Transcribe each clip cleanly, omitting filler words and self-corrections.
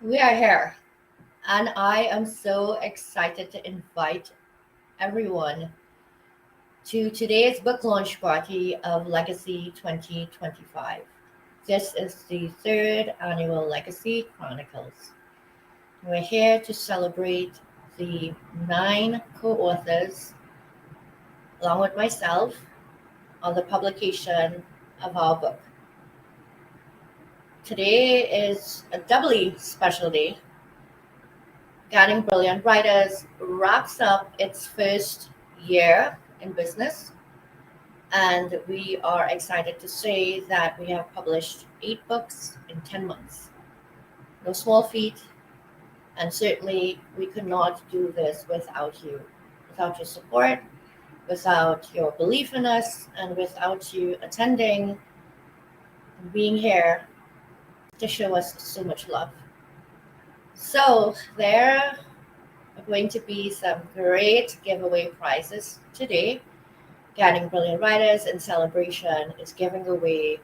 We are here, and I am so excited to invite everyone to today's book launch party of Legacy 2025. This is the third annual Legacy Chronicles. We're here to celebrate the 9 co authors, along with myself, on the publication of our book. Today is a doubly special day Guiding Brilliant Writers wraps up its first year in business, and we are excited to say that we have published 8 books in 10 months. No small feat, and certainly we could not do this without your support, without your belief in us, and without you attending and being here to show us so much love. So, there are going to be some great giveaway prizes today. Guiding Brilliant Writers in celebration is giving away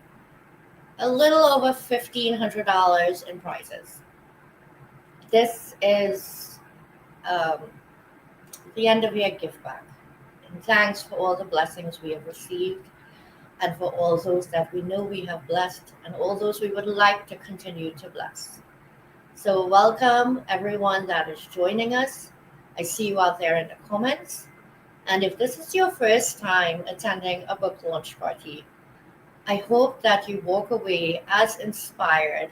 a little over $1,500 in prizes. This is um, the end of year gift back. And thanks for all the blessings we have received and for all those that we know we have blessed and all those we would like to continue to bless. So, welcome everyone that is joining us. I see you out there in the comments. And if this is your first time attending a book launch party, I hope that you walk away as inspired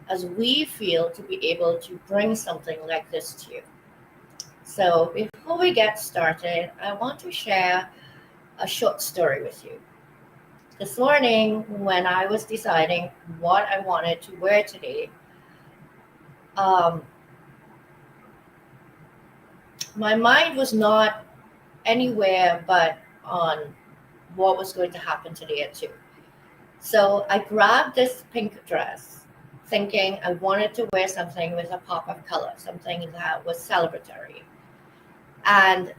as we feel to be able to bring something like this to you. So, before we get started, I want to share a short story with you. This morning, when I was deciding what I wanted to wear today, um, my mind was not anywhere but on what was going to happen today at 2. So I grabbed this pink dress, thinking I wanted to wear something with a pop of color, something that was celebratory. And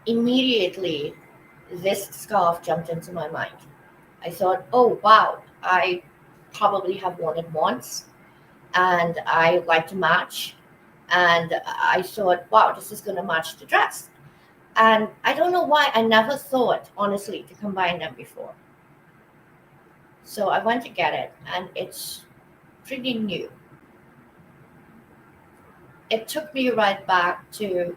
immediately, this scarf jumped into my mind. I thought, oh, wow, I probably have worn it once, and I like to match. And I thought, wow, this is going to match the dress. And I don't know why I never thought, honestly, to combine them before. So I went to get it, and it's pretty new. It took me right back to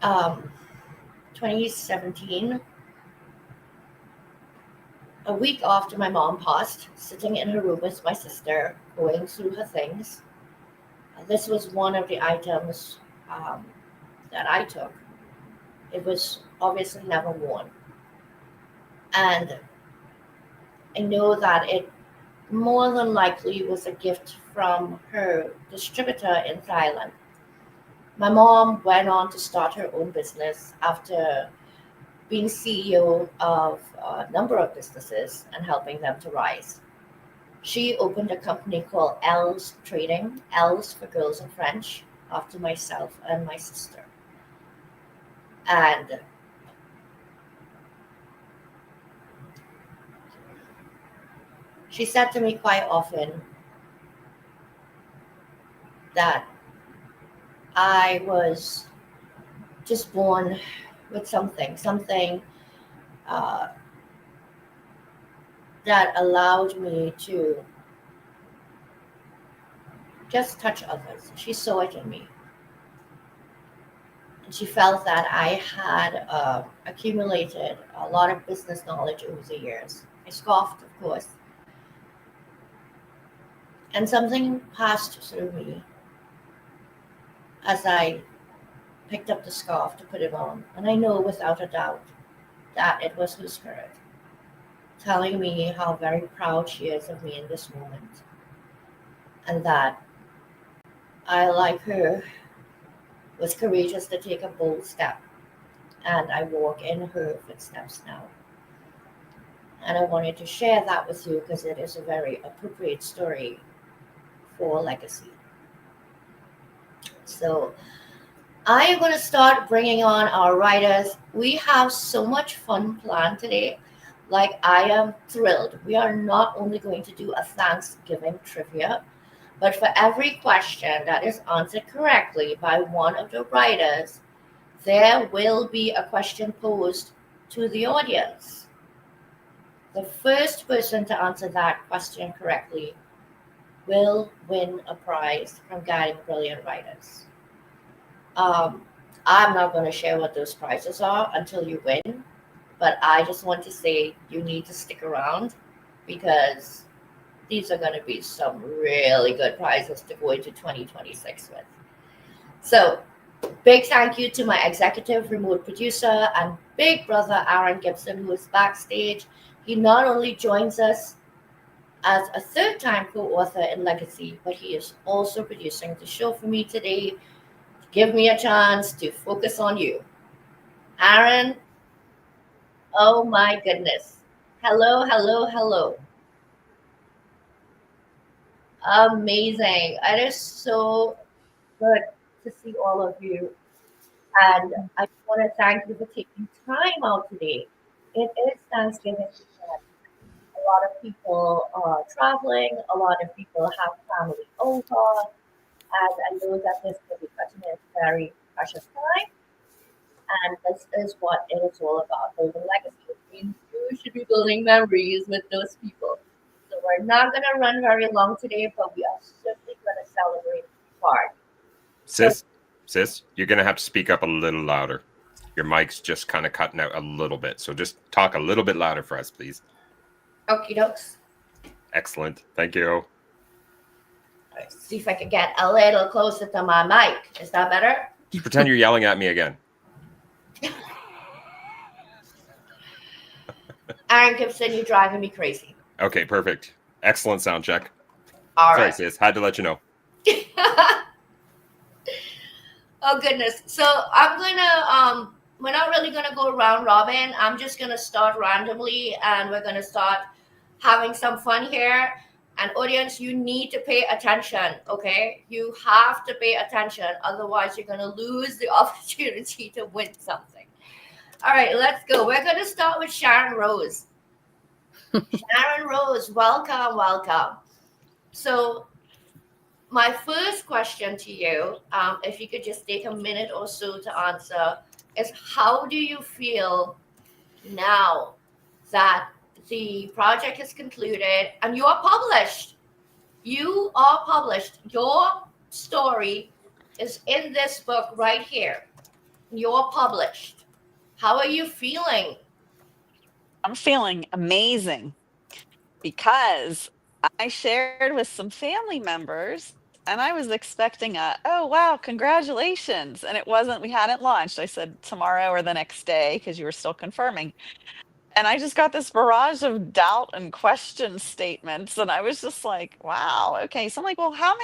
um, 2017, a week after my mom passed, sitting in her room with my sister, going through her things. This was one of the items that I took. It was obviously never worn. And I know that it more than likely was a gift from her distributor in Thailand. My mom went on to start her own business after being CEO of a number of businesses and helping them to rise. She opened a company called L's Trading, L's for girls in French, after myself and my sister. And she said to me quite often that I was just born with something uh, that allowed me to just touch others. She saw it in me. And she felt that I had accumulated a lot of business knowledge over the years. I scoffed, of course. And something passed through me as I picked up the scarf to put it on. And I know without a doubt that it was her spirit telling me how very proud she is of me in this moment. And that I, like her, was courageous to take a bold step. And I walk in her footsteps now. And I wanted to share that with you because it is a very appropriate story for legacy. So I am going to start bringing on our writers. We have so much fun planned today. Like, I am thrilled. We are not only going to do a Thanksgiving trivia, but for every question that is answered correctly by one of the writers, there will be a question posed to the audience. The first person to answer that question correctly will win a prize from Guiding Brilliant Writers. I'm not going to share what those prizes are until you win, but I just want to say you need to stick around because these are going to be some really good prizes to go into 2026 with. So, big thank you to my executive remote producer and big brother Aaron Gibson, who is backstage. He not only joins us as a third time co author in Legacy, but he is also producing the show for me today to give me a chance to focus on you. Aaron, oh my goodness. Hello, hello, hello. Amazing. It is so good to see all of you. And I want to thank you for taking time out today. It is Thanksgiving weekend. A lot of people are traveling, a lot of people have family over, and I know that this will be such a very precious time. And this is what it is all about, building legacy. It means you should be building memories with those people. So we're not going to run very long today, but we are certainly going to celebrate hard. So, Sis, you're going to have to speak up a little louder. Your mic's just kind of cutting out a little bit. So just talk a little bit louder for us, please. okie dokes. Excellent. Thank you. Let's see if I can get a little closer to my mic. Is that better? Just pretend you're yelling at me again. Aaron Gibson, you're driving me crazy. Okay, perfect. Excellent sound check. All Sorry, right. sis. Had to let you know. Oh goodness. So I'm gonna we're not really gonna go round robin. I'm just gonna start randomly and we're gonna start having some fun here. And audience, you need to pay attention, okay? You have to pay attention, otherwise you're gonna lose the opportunity to win something. All right, let's go. We're gonna start with Sharon Rose. Sharon Rose, welcome, welcome. So my first question to you, if you could just take a minute or so to answer, is how do you feel now that the project is concluded and you are published? You are published. Your story is in this book right here. You're published. How are you feeling? I'm feeling amazing because I shared with some family members and I was expecting oh wow, congratulations. And it wasn't, we hadn't launched. I said tomorrow or the next day because you were still confirming. And I just got this barrage of doubt and question statements. And I was just like, wow, okay. So I'm like, well, how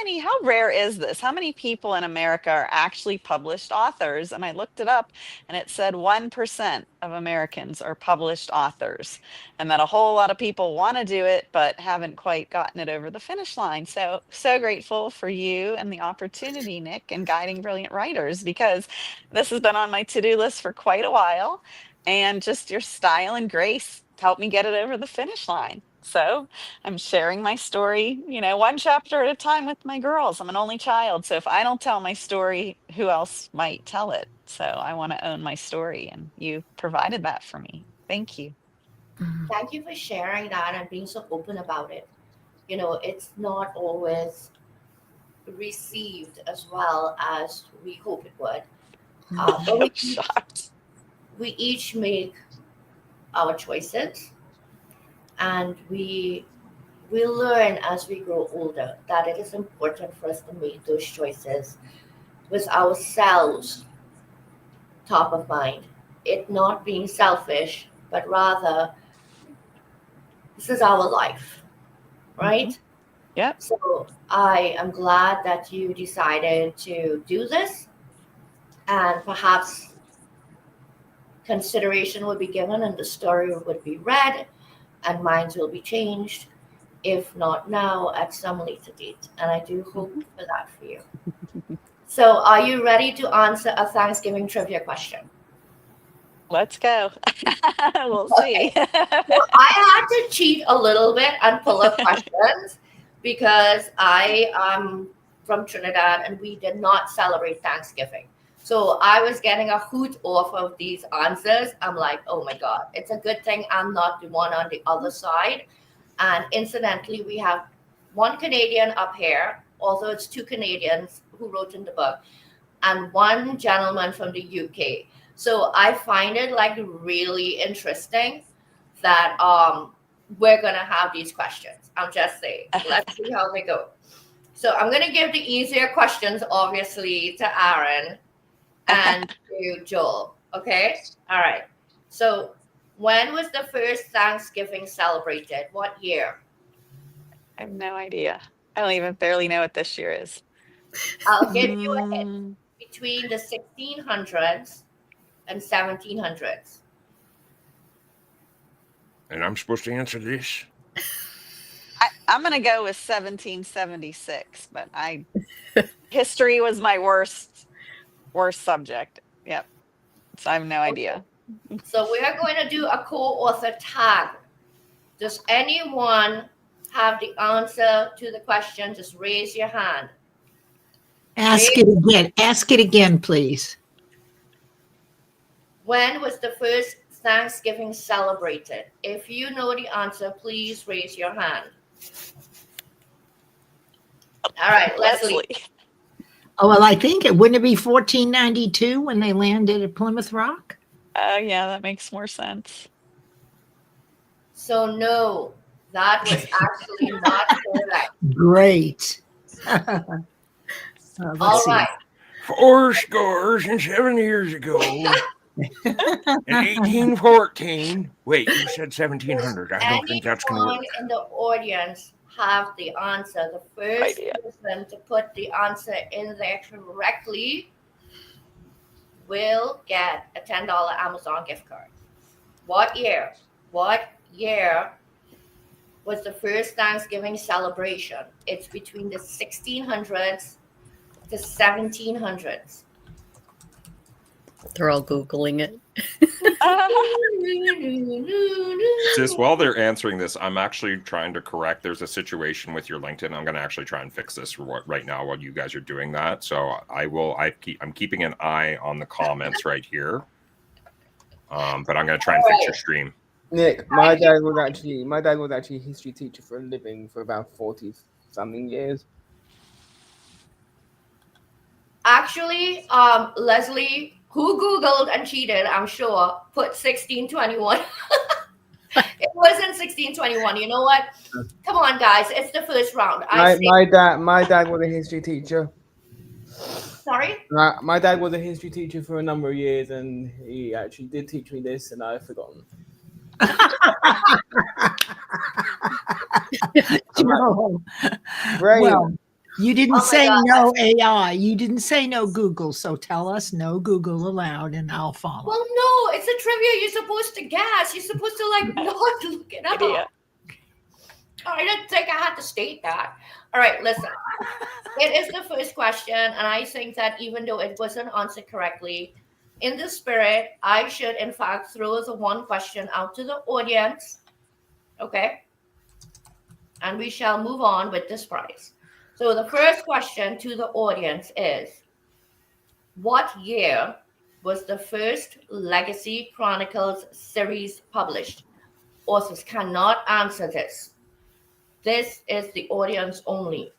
rare is this? How many people in America are actually published authors? And I looked it up and it said 1% of Americans are published authors. And that a whole lot of people want to do it, but haven't quite gotten it over the finish line. So grateful for you and the opportunity, Nick, and Guiding Brilliant Writers, because this has been on my to-do list for quite a while. And just your style and grace helped me get it over the finish line. So I'm sharing my story, one chapter at a time with my girls. I'm an only child. So if I don't tell my story, who else might tell it? So I want to own my story, and you provided that for me. Thank you. Thank you for sharing that and being so open about it. It's not always received as well as we hope it would. But I'm shocked. we each make our choices, and we learn as we grow older that it is important for us to make those choices with ourselves top of mind. It not being selfish, but rather this is our life, right? Yep. So I am glad that you decided to do this, and perhaps consideration would be given and the story would be read and minds will be changed, if not now, at some later date. And I do hope for that for you. So are you ready to answer a Thanksgiving trivia question? Let's go. We'll see. Okay. Well, I had to cheat a little bit and pull up questions because I am from Trinidad and we did not celebrate Thanksgiving. So I was getting a hoot off of these answers. I'm like, oh my God, it's a good thing I'm not the one on the other side. And incidentally, we have one Canadian up here, although it's two Canadians who wrote in the book, and one gentleman from the UK. So I find it like really interesting that we're going to have these questions. I'm just saying. Let's see how they go. So I'm going to give the easier questions, obviously, to Aaron and to Joel. Okay? All right. So when was the first Thanksgiving celebrated? What year? I have no idea. I don't even barely know what this year is. I'll give you a hint. Between the 1600s and 1700s. And I'm supposed to answer this? I'm going to go with 1776, but history was my worst subject. Yep. So I have no idea. So we are going to do a co-author tag. Does anyone have the answer to the question? Just raise your hand. Ask it again. Ask it again, please. When was the first Thanksgiving celebrated? If you know the answer, please raise your hand. All right, Leslie. Oh, well, I think wouldn't it be 1492 when they landed at Plymouth Rock? Oh, yeah, that makes more sense. So no, that was actually not correct. Great. All right. 7 years ago. In 1814. Wait, you said 1700. I don't think that's going to work. Anyone in the audience have the answer? The first person to put the answer in there correctly will get a $10 Amazon gift card. What year? What year was the first Thanksgiving celebration? It's between the 1600s to 1700s. They're all Googling it. Just while they're answering this, I'm actually trying to correct. There's a situation with your LinkedIn. I'm going to actually try and fix this right now while you guys are doing that. So I'm keeping an eye on the comments right here. But I'm going to try and fix your stream. Nick, my dad was actually a history teacher for a living for about 40-something years. Actually, Leslie, who Googled and cheated, I'm sure, put 1621. It wasn't 1621. You know what? Come on, guys. It's the first round. My dad was a history teacher. Sorry? My dad was a history teacher for a number of years, and he actually did teach me this, and I've forgotten. Well, you didn't say no AI. You didn't say no Google. So tell us no Google allowed, and I'll follow. Well, no, it's a trivia. You're supposed to guess. You're supposed to not look it up. I didn't think I had to state that. All right, listen. It is the first question, and I think that even though it wasn't answered correctly, in the spirit, I should in fact throw the one question out to the audience. Okay? And we shall move on with this prize. So the first question to the audience is, what year was the first Legacy Chronicles series published? Authors cannot answer this. This is the audience only.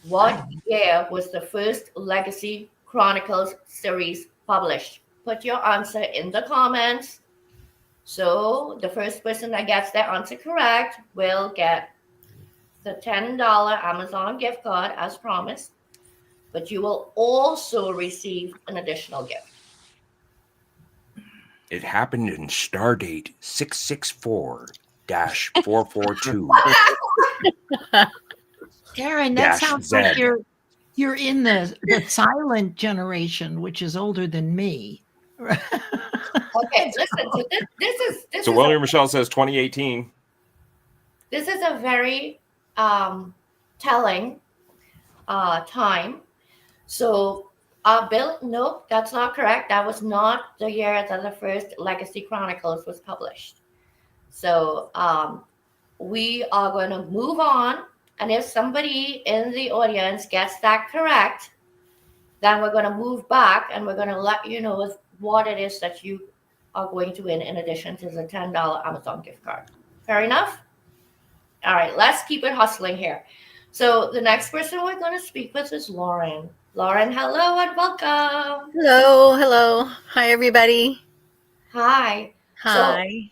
What year was the first Legacy Chronicles series published? Put your answer in the comments. So the first person that gets their answer correct will get the $10 Amazon gift card as promised, but you will also receive an additional gift. It happened in Stardate 664-442. Aaron, that sounds like you're in the silent generation, which is older than me. Okay, listen. So this So is William Michelle says 2018. This is a very telling time. So Bill, nope, that's not correct. That was not the year that the first Legacy Chronicles was published. So we are going to move on. And if somebody in the audience gets that correct, then we're going to move back and we're going to let you know what it is that you are going to win in addition to the $10 Amazon gift card. Fair enough? All right, let's keep it hustling here. So the next person we're going to speak with is Lauren. Lauren, hello and welcome. Hello. Hi, everybody. Hi. Hi.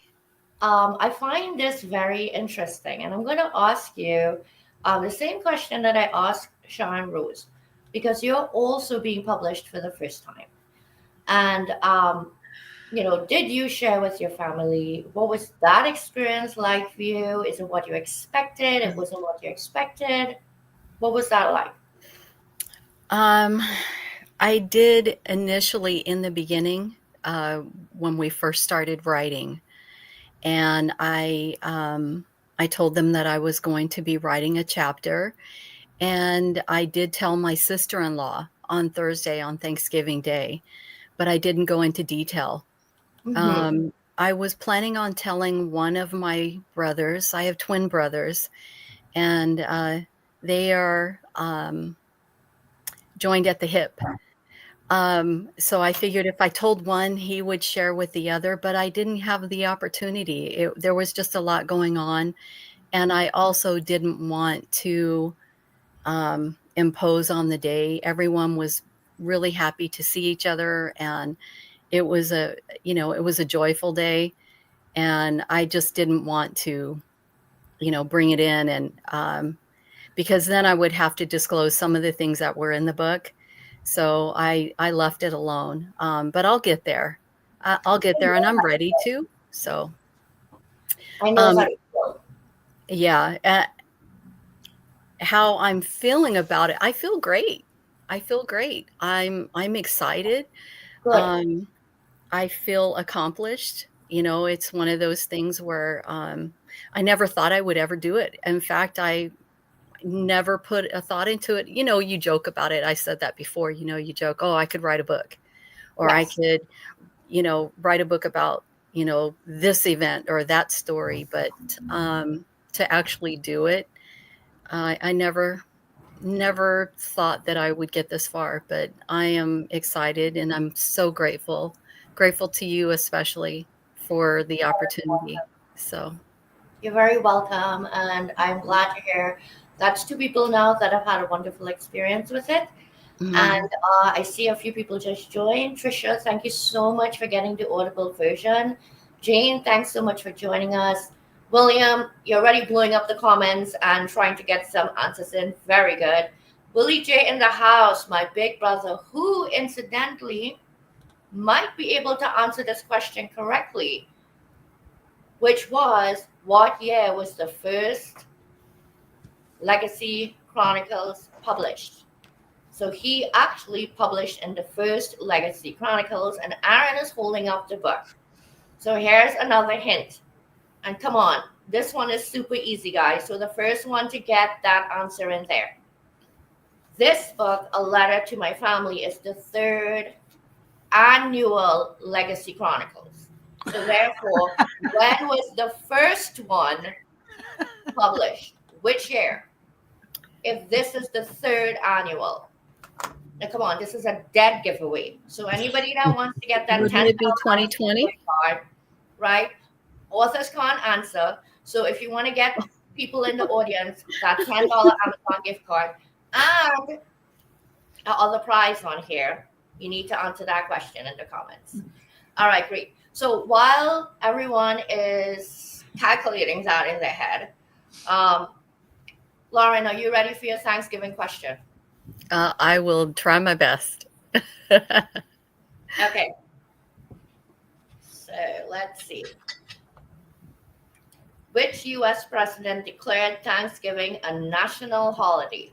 I find this very interesting, and I'm going to ask you the same question that I asked Sharon Rose, because you're also being published for the first time. And did you share with your family? What was that experience like for you? Is it what you expected? It wasn't what you expected. What was that like? Um, I did initially in the beginning when we first started writing, and I told them that I was going to be writing a chapter, and I did tell my sister-in-law on Thursday on Thanksgiving Day, but I didn't go into detail. Mm-hmm. I was planning on telling one of my brothers. I have twin brothers, and they are joined at the hip. So I figured if I told one, he would share with the other, but I didn't have the opportunity. There was just a lot going on. And I also didn't want to impose on the day. Everyone was really happy to see each other. And it was it was a joyful day. And I just didn't want to, bring it in and, because then I would have to disclose some of the things that were in the book. So I left it alone. But I'll get there. I'll get there, and I'm ready to. So I know um, how to feel. yeah, how I'm feeling about it. I feel great. I feel great. I'm excited. Good. Um, I feel accomplished. It's one of those things where I never thought I would ever do it. In fact, I never put a thought into it. You joke about it. I said that before. You joke, oh, I could write a book, or I Yes. could, write a book about, this event or that story. But to actually do it, I never thought that I would get this far. But I am excited, and I'm so grateful to you, especially for the opportunity. So, You're very welcome, and I'm glad to hear that's two people now that have had a wonderful experience with it. mm, And I see a few people just joined. Trisha, thank you so much for getting the Audible version. Jane, thanks so much for joining us. William, you're already blowing up the comments and trying to get some answers in. Very good. Willie J in the house, my big brother, who incidentally might be able to answer this question correctly, which was what year was the first Legacy Chronicles published? So he actually published in the first Legacy Chronicles, and Aaron is holding up the book. So here's another hint. And come on, this one is super easy, guys. So the first one to get that answer in there. This book, A Letter to My Family, is the third annual Legacy Chronicles. So therefore, when was the first one published? Which year? If this is the third annual. Now, come on, this is a dead giveaway. So anybody that wants to get that wouldn't $10 it be 2020? gift card, right? Authors can't answer. So if you want to get people in the audience that $10 Amazon gift card and other prize on here, you need to answer that question in the comments. All right, great. So while everyone is calculating that in their head, Lauren, are you ready for your Thanksgiving question? I will try my best. Okay. So let's see. Which U.S. president declared Thanksgiving a national holiday?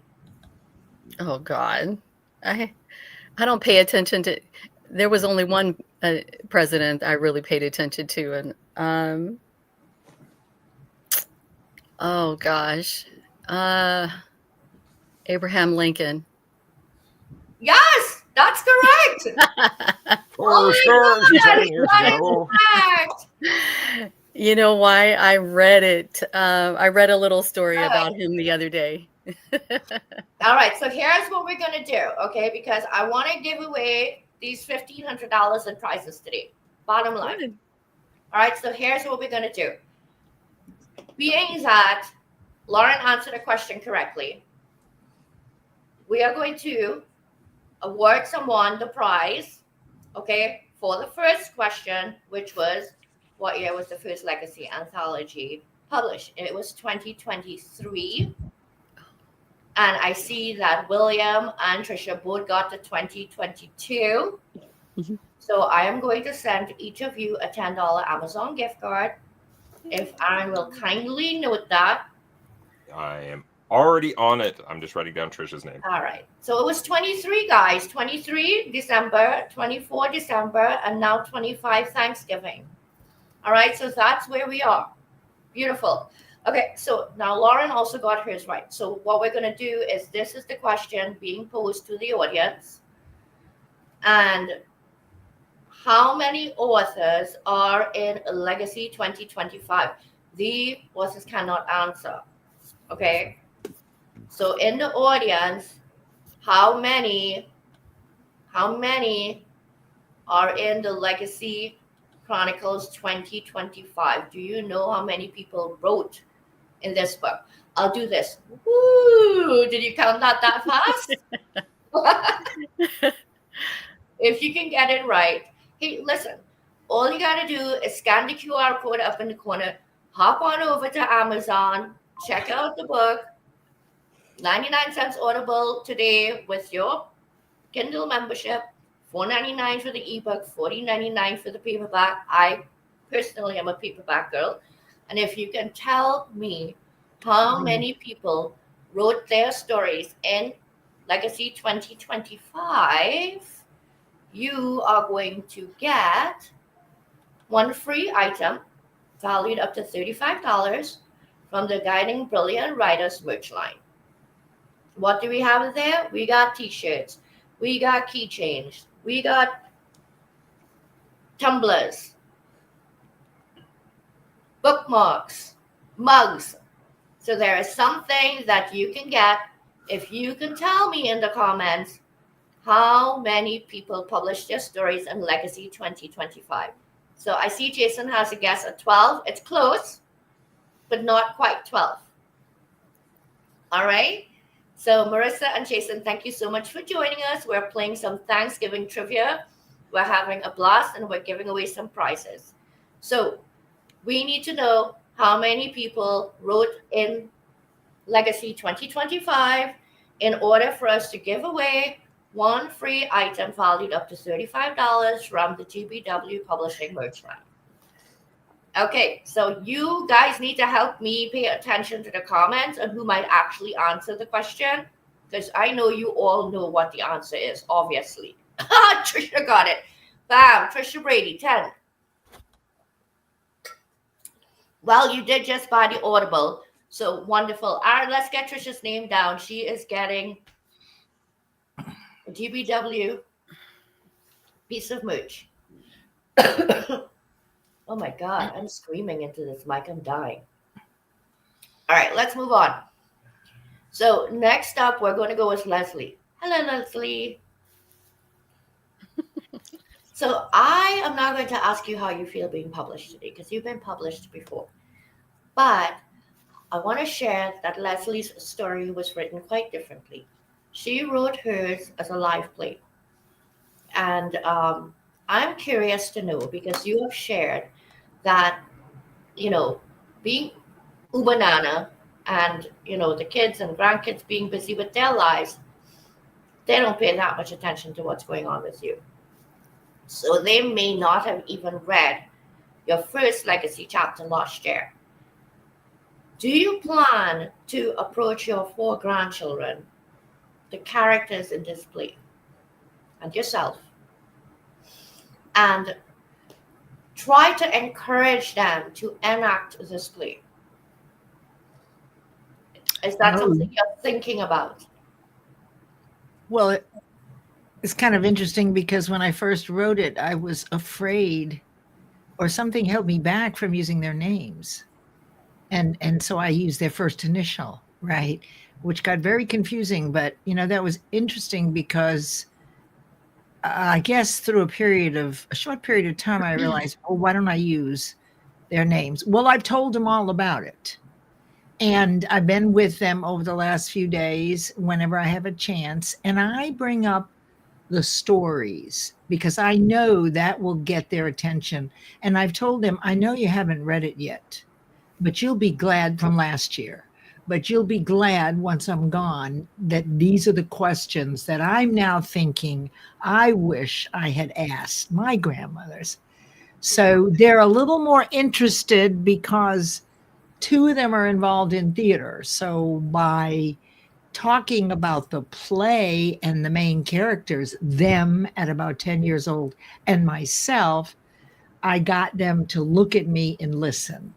Oh God, I don't pay attention to. There was only one president I really paid attention to, and oh gosh, Abraham Lincoln. Yes, that's correct. For sure, 10 years ago. Correct. You know why? I read it. I read a little story about him the other day. All right, so here's what we're gonna do, okay? Because I want to give away these $1,500 in prizes today. Bottom line. Good. All right, so here's what we're gonna do. Being that Lauren answered the question correctly, we are going to award someone the prize, okay, for the first question, which was what year was the first legacy anthology published. It was 2023. And I see that William and Trisha both got the 2022. Mhm. So I am going to send each of you a $10 Amazon gift card. If Aaron will kindly note that. I am already on it. I'm just writing down Trisha's name. All right. So it was 23, guys. 23 December, 24 December, and now 25 Thanksgiving. All right. So that's where we are. Beautiful. Okay. So now Lauren also got hers right. So what we're going to do is this is the question being posed to the audience. And how many authors are in Legacy 2025? The authors cannot answer. Okay. So in the audience, how many are in the Legacy Chronicles 2025? Do you know how many people wrote in this book? I'll do this. Woo! Did you count that fast? If you can get it right. Hey, listen, all you got to do is scan the QR code up in the corner, hop on over to Amazon, check out the book, 99 cents Audible today with your Kindle membership, $4.99 for the ebook, $40.99 for the paperback. I personally am a paperback girl. And if you can tell me how many people wrote their stories in Legacy 2025, you are going to get one free item valued up to $35 from the Guiding Brilliant Writers merch line. What do we have there? We got t-shirts. We got keychains. We got tumblers, bookmarks, mugs. So there is something that you can get if you can tell me in the comments how many people published their stories in Legacy 2025. So I see Jason has a guess at 12. It's close, but not quite 12. All right. So Marissa and Jason, thank you so much for joining us. We're playing some Thanksgiving trivia. We're having a blast and we're giving away some prizes. So we need to know how many people wrote in Legacy 2025 in order for us to give away one free item valued up to $35 from the GBW Publishing merch line. Okay, so you guys need to help me pay attention to the comments and who might actually answer the question, because I know you all know what the answer is, obviously. Trisha got it. Bam, Trisha Brady, 10. Well, you did just buy the Audible, so wonderful. All right, let's get Trisha's name down. She is getting a GBW piece of merch. Oh my God, I'm screaming into this mic. I'm dying. All right, let's move on. So next up, we're going to go with Leslie. Hello, Leslie. So I am not going to ask you how you feel being published today because you've been published before. But I want to share that Leslie's story was written quite differently. She wrote hers as a live play. And I'm curious to know, because you have shared that, you know, being ubanana and, you know, the kids and grandkids being busy with their lives, they don't pay that much attention to what's going on with you. So they may not have even read your first legacy chapter last year. Do you plan to approach your 4 grandchildren, the characters in this play, and yourself, and try to encourage them to enact this play? Is that something you're thinking about? Well, it's kind of interesting because when I first wrote it, I was afraid, or something held me back from using their names. And so I used their first initial, right? Which got very confusing, but you know, that was interesting because I guess through a short period of time, I realized, oh, why don't I use their names? Well, I've told them all about it. And I've been with them over the last few days whenever I have a chance. And I bring up the stories, because I know that will get their attention. And I've told them, I know you haven't read it yet, but you'll be glad from last year. But you'll be glad once I'm gone that these are the questions that I'm now thinking I wish I had asked my grandmothers. So they're a little more interested because two of them are involved in theater. So by talking about the play and the main characters, them at about 10 years old, and myself, I got them to look at me and listen.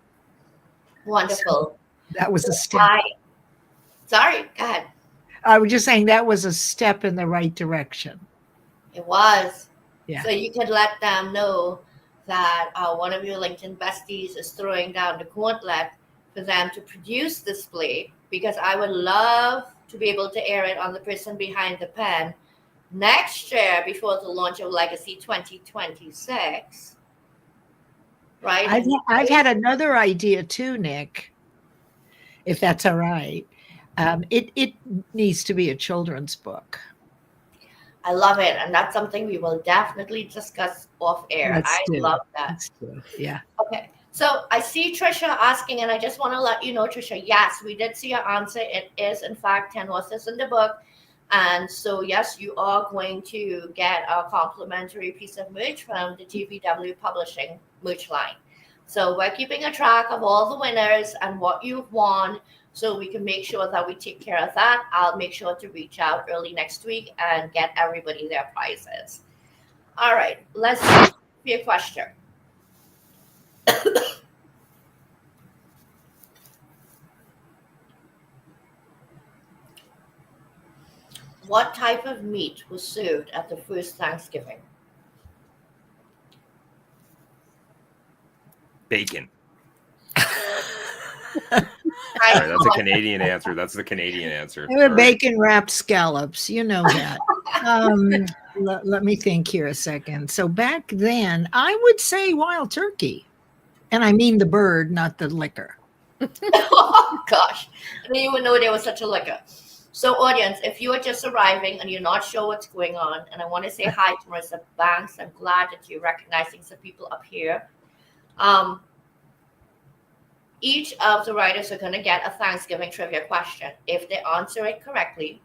Wonderful. That was a step. Sorry, go ahead. I was just saying that was a step in the right direction. It was. Yeah. So you could let them know that one of your LinkedIn besties is throwing down the gauntlet for them to produce this play, because I would love to be able to air it on the person behind the pen next year before the launch of Legacy 2026. Right? I've had another idea too, Nick, if that's all right. It needs to be a children's book. I love it. And that's something we will definitely discuss off air. Love that. Yeah. Okay. So I see Trisha asking, and I just want to let you know, Trisha, yes, we did see your answer. It is, in fact, 10 horses in the book. And so, yes, you are going to get a complimentary piece of merch from the GPW Publishing merch line. So we're keeping a track of all the winners and what you've won, so we can make sure that we take care of that. I'll make sure to reach out early next week and get everybody their prizes. All right, let's see your question. What type of meat was served at the first Thanksgiving? Bacon. Sorry, that's a Canadian answer. That's the Canadian answer. They were bacon wrapped scallops. You know that. Let me think here a second. So back then, I would say wild turkey. And I mean the bird, not the liquor. Oh, gosh. I didn't even know there was such a liquor. So, audience, if you are just arriving and you're not sure what's going on, and I want to say hi to Marissa Banks, I'm glad that you're recognizing some people up here. Each of the writers are going to get a Thanksgiving trivia question. If they answer it correctly,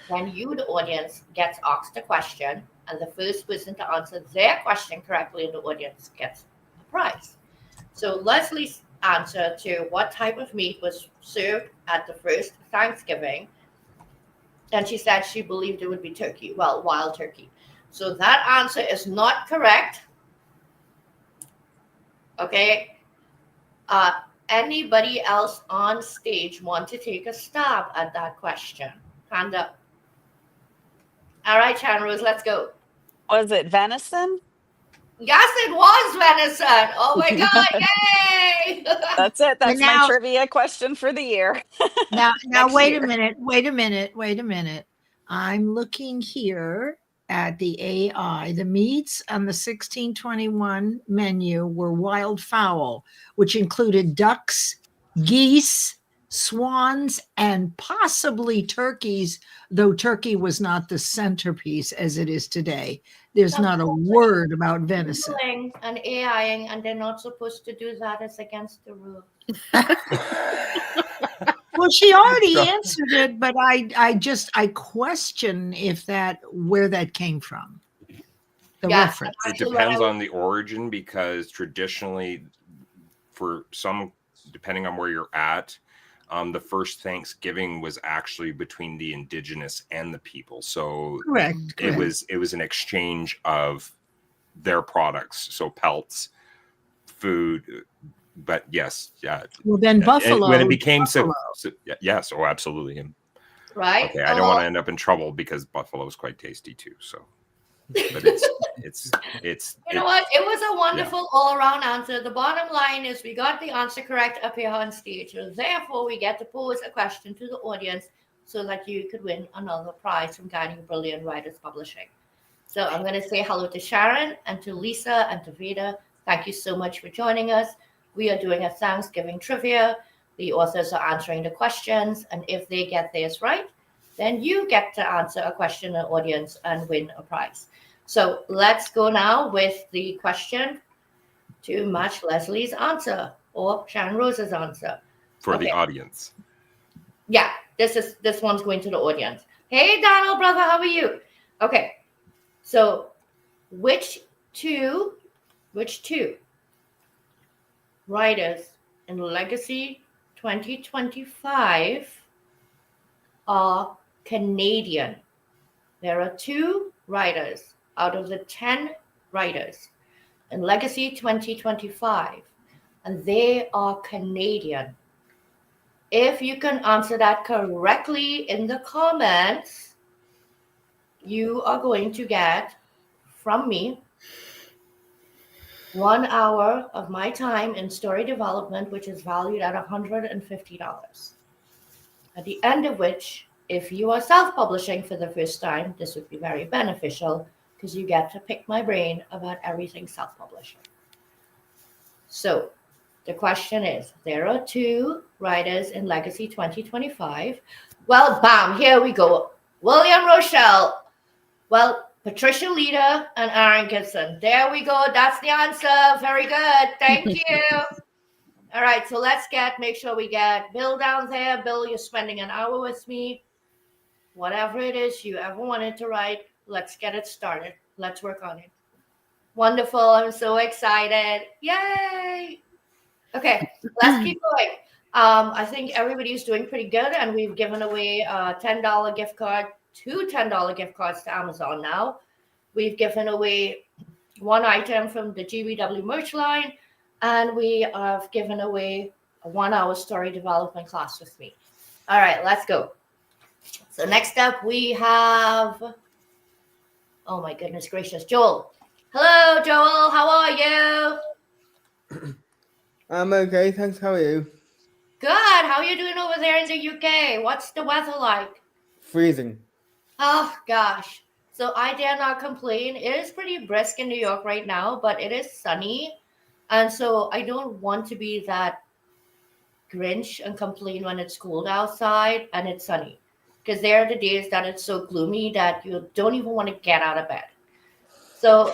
then you, the audience, gets asked a question, and the first person to answer their question correctly in the audience gets a prize. So Leslie's answer to what type of meat was served at the first Thanksgiving, and she said she believed it would be turkey. Well, wild turkey. So that answer is not correct. Okay. Anybody else on stage want to take a stab at that question? Hand up. All right, Sharon Rose, let's go. Was it venison? Yes, it was venison. Oh my God, yay! That's it. That's now- my trivia question for the year. Now Next wait year. a minute. I'm looking here at the AI. The meats on the 1621 menu were wild fowl, which included ducks, geese, swans, and possibly turkeys, though turkey was not the centerpiece as it is today. There's not a word about venison. Googling and AIing, and they're not supposed to do that. It's against the rules. Well, she already answered it, but I question where that came from. The Yeah, reference. It depends on the origin, because traditionally, for some, depending on where you're at, the first Thanksgiving was actually between the indigenous and the people. So Correct. it was an exchange of their products, so pelts, food. But yes, yeah. Well, then buffalo. When it became yes, oh, absolutely. right? Okay, I don't want to end up in trouble because buffalo is quite tasty too. So, but it's you know what? It was a wonderful all-around answer. The bottom line is we got the answer correct up here on stage. So therefore, we get to pose a question to the audience so that you could win another prize from Guiding Brilliant Writers Publishing. So I'm going to say hello to Sharon and to Lisa and to Veda. Thank you so much for joining us. We are doing a Thanksgiving trivia. The authors are answering the questions, and if they get theirs right, then you get to answer a question in the audience and win a prize. So let's go now with the question to match Leslie's answer or Sharon Rose's answer. For Okay. the audience. Yeah, this one's going to the audience. Hey, Donald, brother, how are you? Okay, so which two writers in Legacy 2025 are Canadian? There are 2 writers out of the 10 writers in Legacy 2025, and they are Canadian. If you can answer that correctly in the comments, you are going to get from me 1 hour of my time in story development, which is valued at $150. At the end of which, if you are self-publishing for the first time, this would be very beneficial because you get to pick my brain about everything self-publishing. So the question is, there are 2 writers in Legacy 2025. Well, bam, here we go. William Rochelle. Well, Patricia Leder and Aaron Gibson. There we go. That's the answer. Very good. Thank you. All right, so let's make sure we get Bill down there. Bill, you're spending an hour with me. Whatever it is you ever wanted to write, let's get it started. Let's work on it. Wonderful. I'm so excited. Yay. Okay, let's keep going. I think everybody's doing pretty good, and we've given away a $10 gift card, 2 $10 gift cards to Amazon now. We've given away 1 item from the GBW merch line, and we have given away a 1-hour story development class with me. All right, let's go. So next up we have, oh my goodness gracious, Joel. Hello, Joel. How are you? I'm okay, thanks. How are you? Good. How are you doing over there in the UK? What's the weather like? Freezing. Oh, gosh. So I dare not complain. It is pretty brisk in New York right now, but it is sunny. And so I don't want to be that Grinch and complain when it's cold outside and it's sunny. Because there are the days that it's so gloomy that you don't even want to get out of bed. So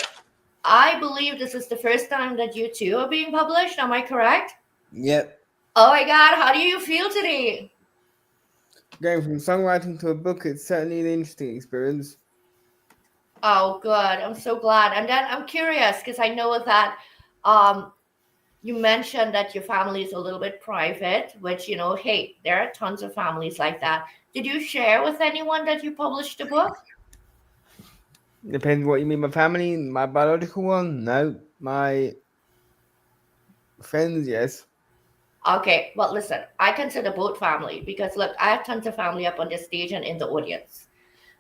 I believe this is the first time that you 2 are being published. Am I correct? Yep. Oh my God, how do you feel today? Going from songwriting to a book, it's certainly an interesting experience. Oh, good. I'm so glad. And then I'm curious because I know that you mentioned that your family is a little bit private, which, you know, hey, there are tons of families like that. Did you share with anyone that you published a book? Depends what you mean by family. My biological one? No. My friends, yes. Okay, well, listen, I consider both family because, look, I have tons of family up on the stage and in the audience.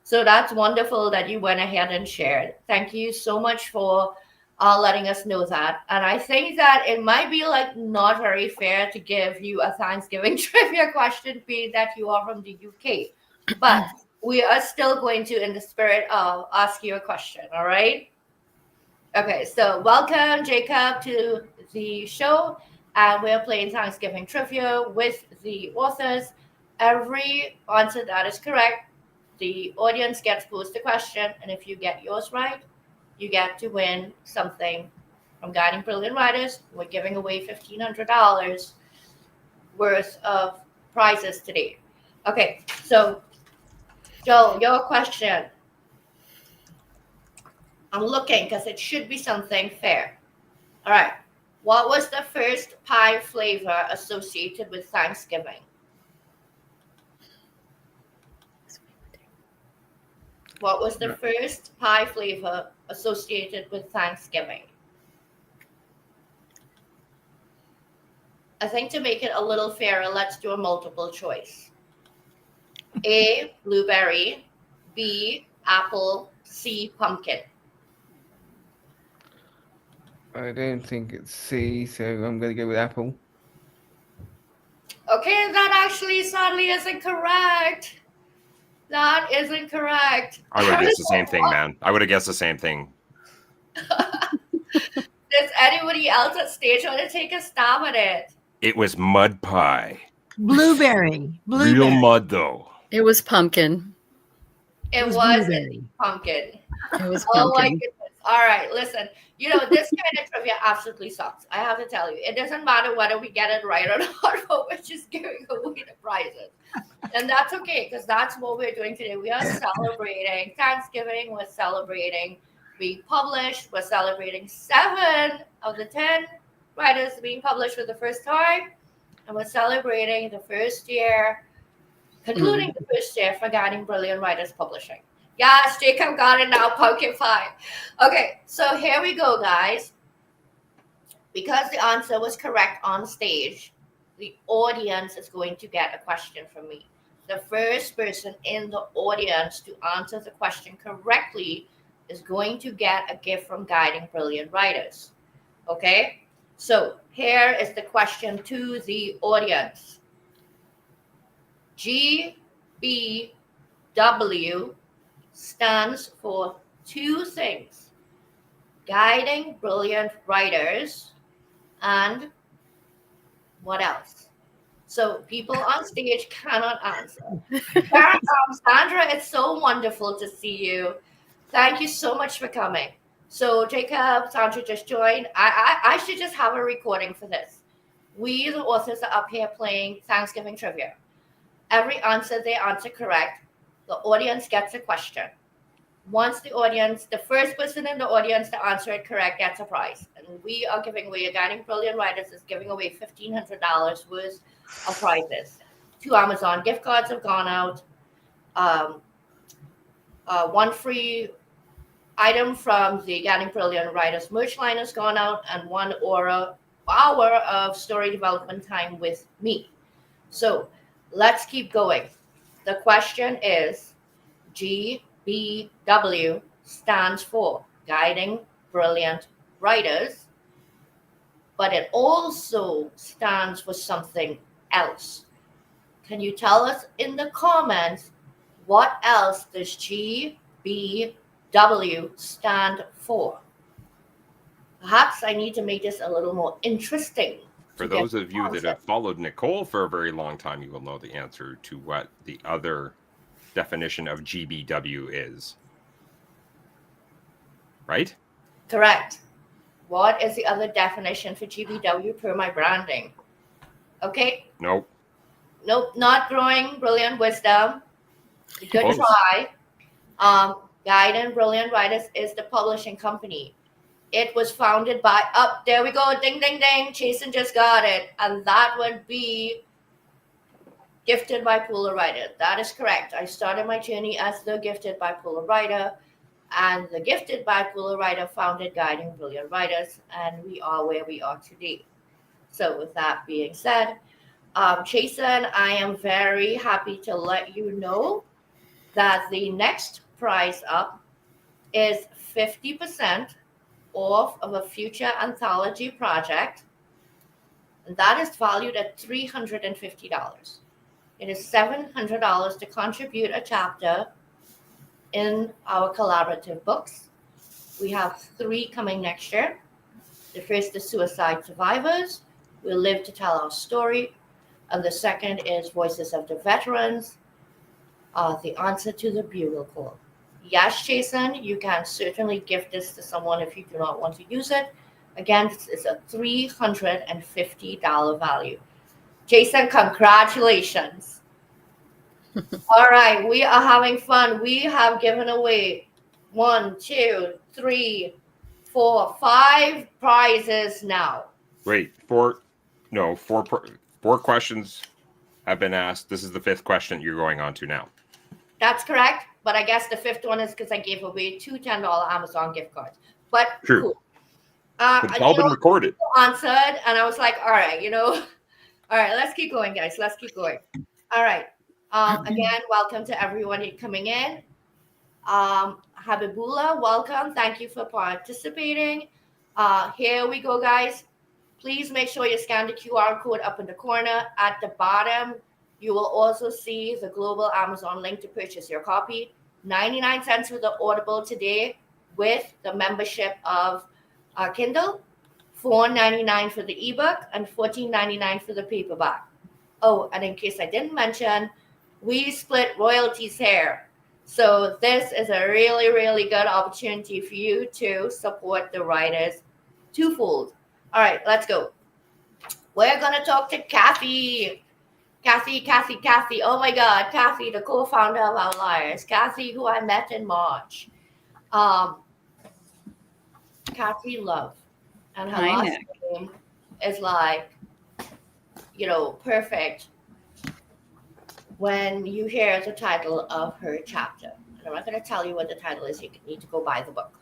So that's wonderful that you went ahead and shared. Thank you so much for letting us know that. And I think that it might be like not very fair to give you a Thanksgiving trivia question being that you are from the UK. But we are still going to, in the spirit of, ask you a question, all right? Okay, so welcome, Jacob, to the show. And we're playing Thanksgiving trivia with the authors. Every answer that is correct, the audience gets posed a question. And if you get yours right, you get to win something from Guiding Brilliant Writers. We're giving away $1,500 worth of prizes today. Okay, so Joel, your question. I'm looking because it should be something fair. All right. What was the first pie flavor associated with Thanksgiving? What was the first pie flavor associated with Thanksgiving? I think to make it a little fairer, let's do a multiple choice. A, blueberry. B, apple. C, pumpkin. I don't think it's C, so I'm going to go with apple. Okay, that actually sadly isn't correct. That isn't correct. I would have guessed the same thing, man. I would have guessed the same thing. Does anybody else at stage want to take a stab at it? It was mud pie. Blueberry. Real mud, though. It was pumpkin. It was was blueberry. indeed pumpkin. It was Oh my pumpkin. goodness. All right, listen. This kind of trivia absolutely sucks. I have to tell you. It doesn't matter whether we get it right or not, but we're just giving away the prizes. And that's okay, because that's what we're doing today. We are celebrating Thanksgiving. We're celebrating being published. We're celebrating 7 of the 10 writers being published for the first time. And we're celebrating the first year, concluding the first year for Guiding Brilliant Writers Publishing. Yes, Jacob got it now, pumpkin pie. Okay, so here we go, guys. Because the answer was correct on stage, the audience is going to get a question from me. The first person in the audience to answer the question correctly is going to get a gift from Guiding Brilliant Writers. Okay, so here is the question to the audience. GBW stands for 2 things: Guiding Brilliant Writers and what else? So people on stage cannot answer. Sandra, it's so wonderful to see you. Thank you so much for coming. So Jacob, Sandra just joined. I should just have a recording for this. We, the authors, are up here playing Thanksgiving trivia. Every answer they answer correct, the audience gets a question. Once the first person in the audience to answer it correct gets a prize. And we are giving away, Guiding Brilliant Writers is giving away $1,500 worth of prizes. 2 Amazon gift cards have gone out. 1 free item from the Guiding Brilliant Writers merch line has gone out, and 1 hour of story development time with me. So let's keep going. The question is, GBW stands for Guiding Brilliant Writers, but it also stands for something else. Can you tell us in the comments what else does GBW stand for? Perhaps I need to make this a little more interesting. For those of you that have followed Nicole for a very long time, you will know the answer to what the other definition of GBW is. Right? Correct. What is the other definition for GBW per my branding? Okay. Nope. Nope, not growing brilliant wisdom. Good Close. try. Guiding Brilliant Writers is the publishing company. It was founded by, there we go, ding, ding, ding, Jason just got it. And that would be Gifted Bipolar Writer. That is correct. I started my journey as the Gifted Bipolar Writer, and the Gifted Bipolar Writer founded Guiding Brilliant Writers, and we are where we are today. So with that being said, Jason, I am very happy to let you know that the next prize up is 50% off of a future anthology project, and that is valued at $350. It is $700 to contribute a chapter in our collaborative books. We have 3 coming next year. The first is Suicide Survivors, We'll Live to Tell Our Story. And the second is Voices of the Veterans, the answer to the bugle call. Yes, Jason, you can certainly gift this to someone if you do not want to use it. Again, it's a $350 value. Jason, congratulations. All right, we are having fun. We have given away 1, 2, 3, 4, 5 prizes now. Wait, 4 questions have been asked. This is the 5th question you're going on to now. That's correct, but I guess the 5th one is because I gave away 2 $10 Amazon gift cards. But True. Cool. But it's all been recorded. Answered, and I was like, all right, all right, let's keep going, guys. Let's keep going. All right. Again, welcome to everyone coming in. Habibullah, welcome. Thank you for participating. Here we go, guys. Please make sure you scan the QR code up in the corner. At the bottom, you will also see the global Amazon link to purchase your copy. 99 cents for the Audible today with the membership of Kindle, $4.99 for the ebook, and $14.99 for the paperback. Oh, and in case I didn't mention, we split royalties here. So this is a really, really good opportunity for you to support the writers twofold. All right, let's go. We're gonna talk to Kathy. Kathy. Oh my God, Kathy, the co-founder of Outliers. Kathy, who I met in March. Kathy Love, and her Hi, last Nick. name is like, perfect when you hear the title of her chapter. And I'm not going to tell you what the title is. You need to go buy the book.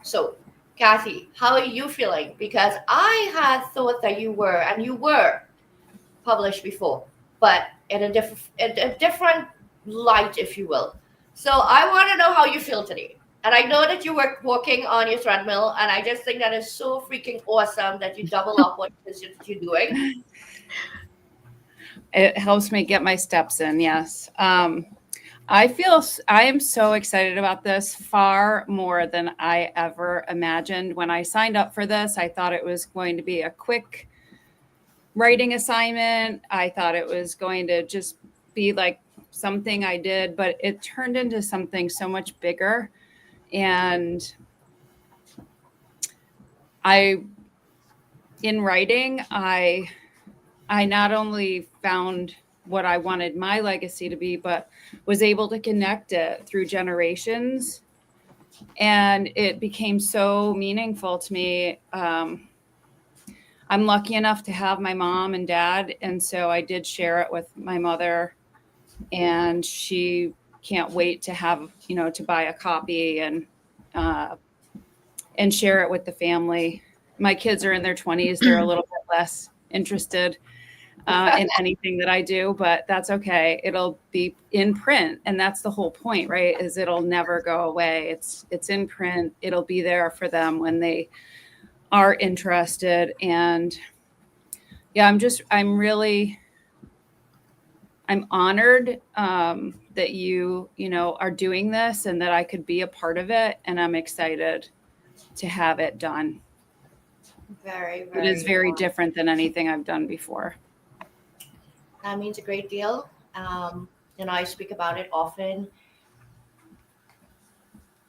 So, Kathy, how are you feeling? Because I had thought that you were published before, but in a different light, if you will. So I want to know how you feel today. And I know that you were walking on your treadmill, and I just think that is so freaking awesome that you double up what it is that you're doing. It helps me get my steps in. Yes. I am so excited about this, far more than I ever imagined. When I signed up for this, I thought it was going to be a quick writing assignment. I thought it was going to just be like something I did, but it turned into something so much bigger. And in writing, I not only found what I wanted my legacy to be, but was able to connect it through generations. And it became so meaningful to me. I'm lucky enough to have my mom and dad. And so I did share it with my mother, and she can't wait to have, to buy a copy and share it with the family. My kids are in their 20s. They're a little bit less interested in anything that I do, but that's okay. It'll be in print. And that's the whole point, right? Is it'll never go away. It's in print. It'll be there for them when they are interested. And yeah, I'm honored that you are doing this and that I could be a part of it. And I'm excited to have it done. Very, It is very different than anything I've done before. That means a great deal. I speak about it often.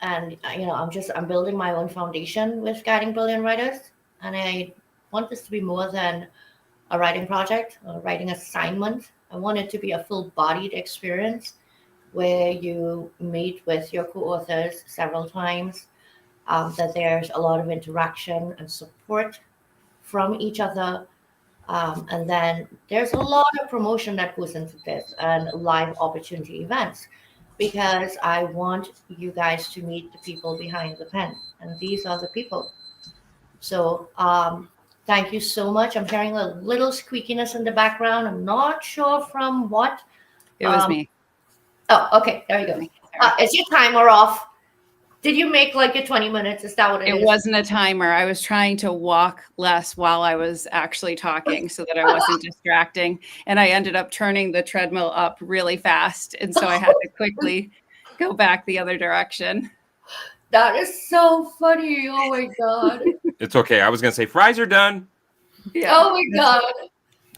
And, I'm building my own foundation with Guiding Brilliant Writers. And I want this to be more than a writing project, a writing assignment. I want it to be a full-bodied experience where you meet with your co-authors several times, that there's a lot of interaction and support from each other. And then there's a lot of promotion that goes into this and live opportunity events, because I want you guys to meet the people behind the pen. And these are the people. So thank you so much. I'm hearing a little squeakiness in the background. I'm not sure from what. It was me. Oh, okay. There you go. Is your timer off? Did you make like your 20 minutes? Is that what it is? It wasn't a timer. I was trying to walk less while I was actually talking so that I wasn't distracting. And I ended up turning the treadmill up really fast. And so I had to quickly go back the other direction. That is so funny. Oh my God. It's okay. I was going to say fries are done. Yeah. Oh my God.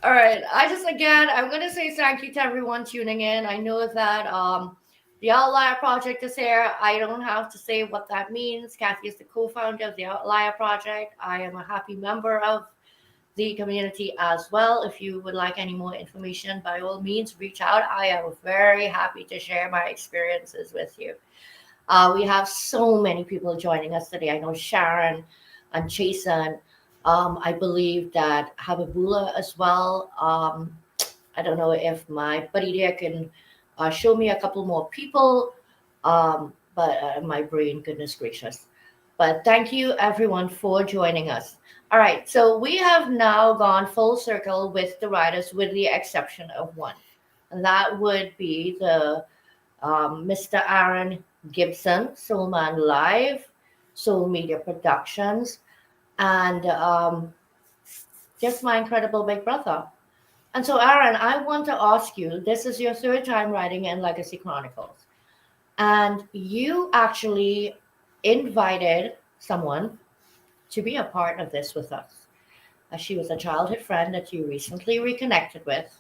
All right. I'm going to say thank you to everyone tuning in. I know that the Outlier Project is here. I don't have to say what that means. Kathy is the co-founder of the Outlier Project. I am a happy member of the community as well. If you would like any more information, by all means, reach out. I am very happy to share my experiences with you. We have so many people joining us today. I know Sharon and Jason. I believe that Habibullah as well. I don't know if my buddy there can show me a couple more people, but my brain, goodness gracious. But thank you everyone for joining us. All right, so we have now gone full circle with the writers, with the exception of one, and that would be the Mr. Aaron Gibson, Soul Man Live, Soul Media Productions, and just my incredible big brother. And so, Aaron, I want to ask you, this is your third time writing in Legacy Chronicles. And you actually invited someone to be a part of this with us. She was a childhood friend that you recently reconnected with.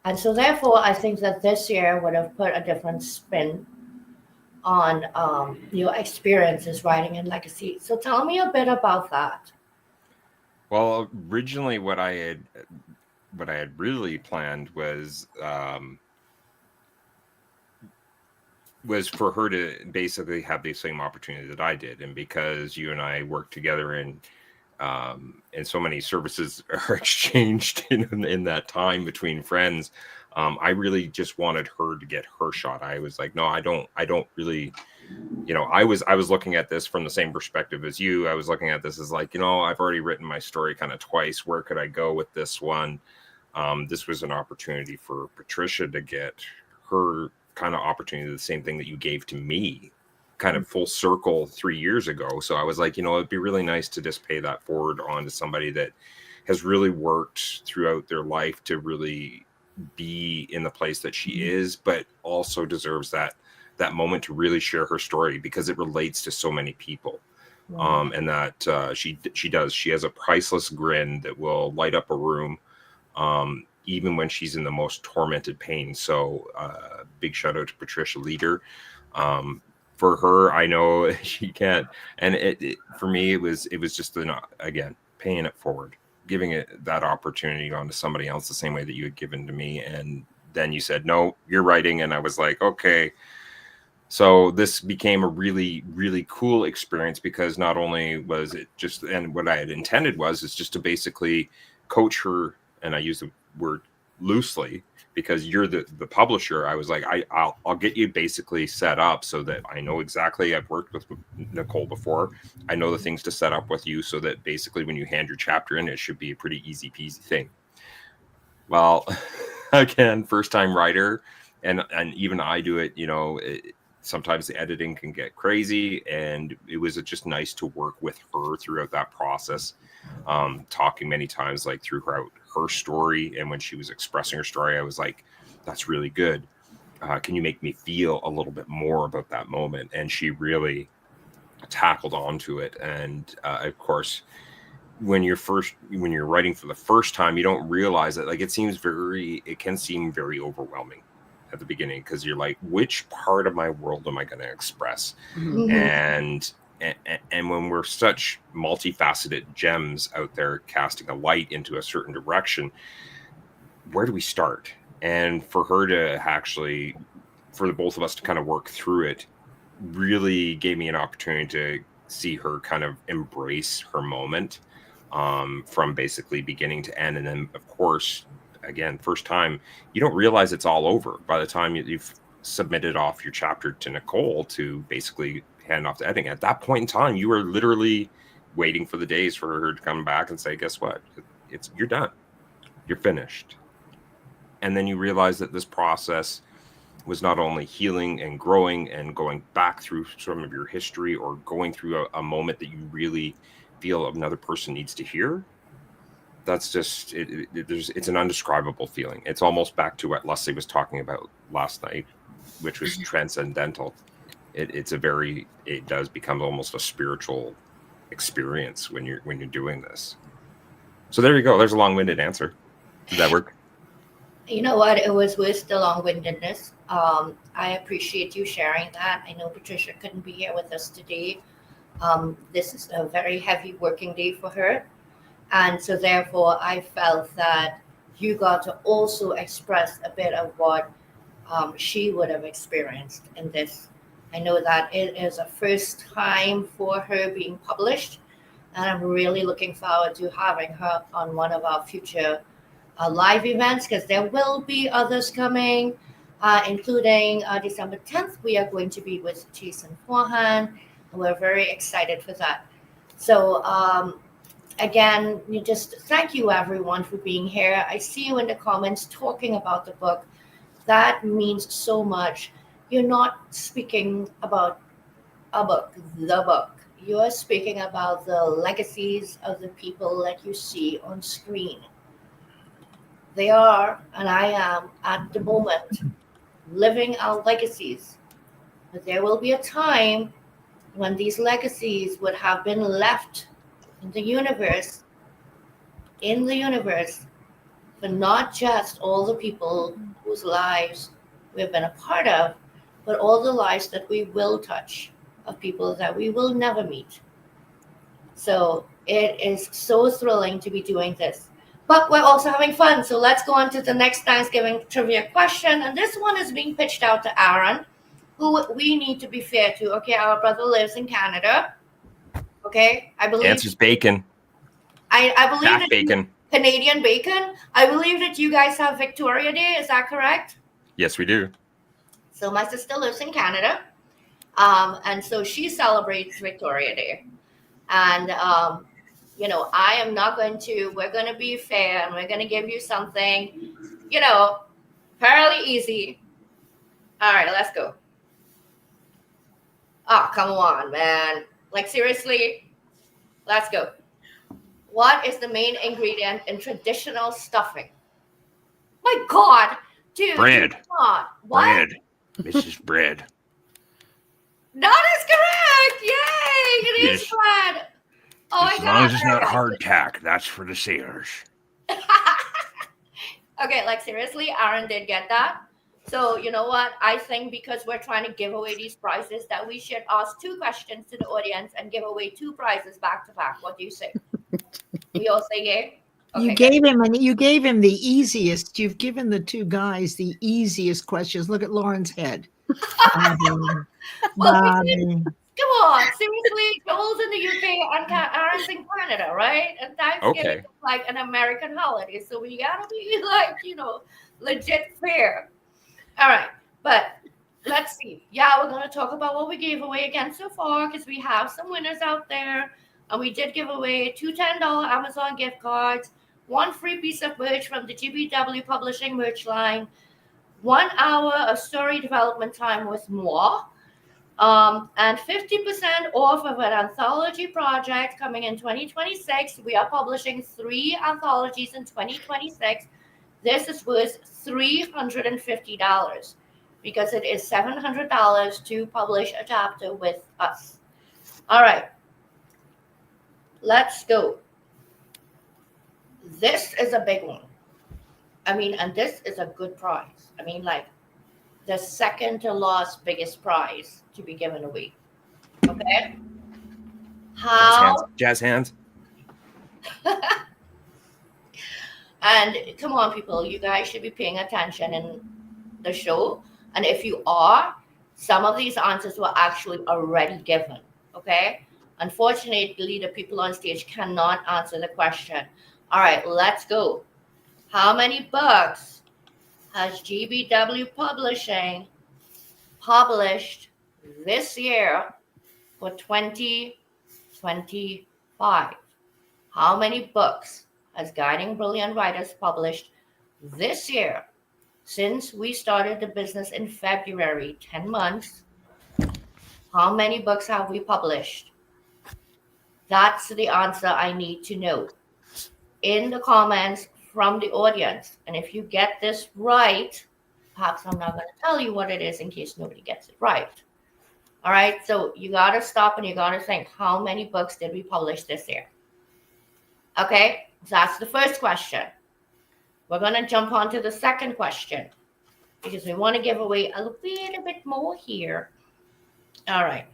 And so therefore, I think that this year would have put a different spin on your experiences writing in legacy. So tell me a bit about that. Well, originally what I had really planned was for her to basically have the same opportunity that I did. And because you and I worked together and so many services are exchanged in that time between friends, I really just wanted her to get her shot. I was like, no, I don't really, I was looking at this from the same perspective as you. I was looking at this as like, I've already written my story kind of twice. Where could I go with this one? This was an opportunity for Patricia to get her kind of opportunity, the same thing that you gave to me, kind of full circle 3 years ago. So I was like, it'd be really nice to just pay that forward on to somebody that has really worked throughout their life to really be in the place that she is, but also deserves that moment to really share her story because it relates to so many people. And that she does. She has a priceless grin that will light up a room, even when she's in the most tormented pain. So big shout out to Patricia Leader. For her, I know she can't. And it for me, it was just again, paying it forward, giving it that opportunity on to somebody else the same way that you had given to me. And then you said, no, you're writing. And I was like, okay. So this became a really, really cool experience because not only was it just, and what I had intended was just to basically coach her, and I use the word loosely because you're the publisher. I was like, I'll get you basically set up so that I know exactly. I've worked with Nicole before. I know the things to set up with you so that basically when you hand your chapter in, it should be a pretty easy peasy thing. Well, again, first time writer, and even I do it, sometimes the editing can get crazy, and it was just nice to work with her throughout that process, talking many times like throughout her story. And when she was expressing her story, I was like, that's really good. Can you make me feel a little bit more about that moment? And she really tackled onto it. And of course, when you're writing for the first time, you don't realize that, like, it can seem very overwhelming at the beginning because you're like, which part of my world am I going to express? And when we're such multifaceted gems out there casting a light into a certain direction, where do we start? And for her to actually, for the both of us to kind of work through it, really gave me an opportunity to see her kind of embrace her moment, from basically beginning to end. And then, of course, again, first time, you don't realize it's all over by the time you've submitted off your chapter to Nicole to basically hand off to editing. At that point in time, you are literally waiting for the days for her to come back and say, guess what? You're done. You're finished. And then you realize that this process was not only healing and growing and going back through some of your history or going through a moment that you really feel another person needs to hear. That's just it's an undescribable feeling. It's almost back to what Leslie was talking about last night, which was transcendental. It does become almost a spiritual experience when you're doing this. So there you go. There's a long-winded answer. Did that work? You know what? It was worth the long-windedness. I appreciate you sharing that. I know Patricia couldn't be here with us today. This is a very heavy working day for her. And so therefore, I felt that you got to also express a bit of what she would have experienced in this. I know that it is a first time for her being published, and I'm really looking forward to having her on one of our future live events, because there will be others coming, including December 10th. We are going to be with Jason Forehand, and we're very excited for that. So again, just thank you everyone for being here. I see you in the comments talking about the book. That means so much. You're not speaking about a book, the book. You are speaking about the legacies of the people that you see on screen. They are, and I am at the moment, living our legacies. But there will be a time when these legacies would have been left in the universe, but not just all the people whose lives we've been a part of, but all the lives that we will touch of people that we will never meet. So it is so thrilling to be doing this. But we're also having fun. So let's go on to the next Thanksgiving trivia question. And this one is being pitched out to Aaron, who we need to be fair to. Okay, our brother lives in Canada. Okay, I believe. Answer's bacon. I believe Back that bacon. Canadian bacon. I believe that you guys have Victoria Day. Is that correct? Yes, we do. So my sister lives in Canada, and so she celebrates Victoria Day. And you know, I am not going to. We're going to be fair, and we're going to give you something, you know, fairly easy. All right, let's go. Oh, come on, man! Like seriously, let's go. What is the main ingredient in traditional stuffing? My God, dude! Bread. Come on. What? Bread. Mrs. Bread. That is correct! Yay! It is Yes. bread. Oh my As God! long as it's not All right. hardtack, that's for the sailors. Okay, like seriously, Aaron did get that. So you know what? I think because we're trying to give away these prizes, that we should ask 2 questions to the audience and give away 2 prizes back to back. What do you say? We all say yay? You Okay, you gave him the easiest. You've given the 2 guys the easiest questions. Look at Lauren's head. Bobby, well, Bobby. come on, seriously, Joel's in the UK and Aaron's in Canada, right? And Thanksgiving Okay. is like an American holiday, so we gotta be like, you know, legit fair. All right, but let's see. Yeah, we're gonna talk about what we gave away again so far because we have some winners out there, and we did give away 2 $10 Amazon gift cards, 1 free piece of merch from the GBW Publishing merch line, 1 hour of story development time with moi. And 50% off of an anthology project coming in 2026. We are publishing 3 anthologies in 2026. This is worth $350 because it is $700 to publish a chapter with us. All right, let's go. This is a big one. I mean, and this is a good prize. I mean, like the second to last biggest prize to be given away. Okay. How? Jazz hands. And come on, people, you guys should be paying attention in the show. And if you are, some of these answers were actually already given. Okay. Unfortunately, the people on stage cannot answer the question. All right, let's go. How many books has GBW Publishing published this year for 2025? How many books has Guiding Brilliant Writers published this year? Since we started the business in February, 10 months, how many books have we published? That's the answer I need to know in the comments from the audience. And if you get this right, perhaps I'm not going to tell you what it is in case nobody gets it right. All right, so you got to stop and you got to think, how many books did we publish this year? Okay, so that's the first question. We're going to jump on to the second question because we want to give away a little bit more here. All right.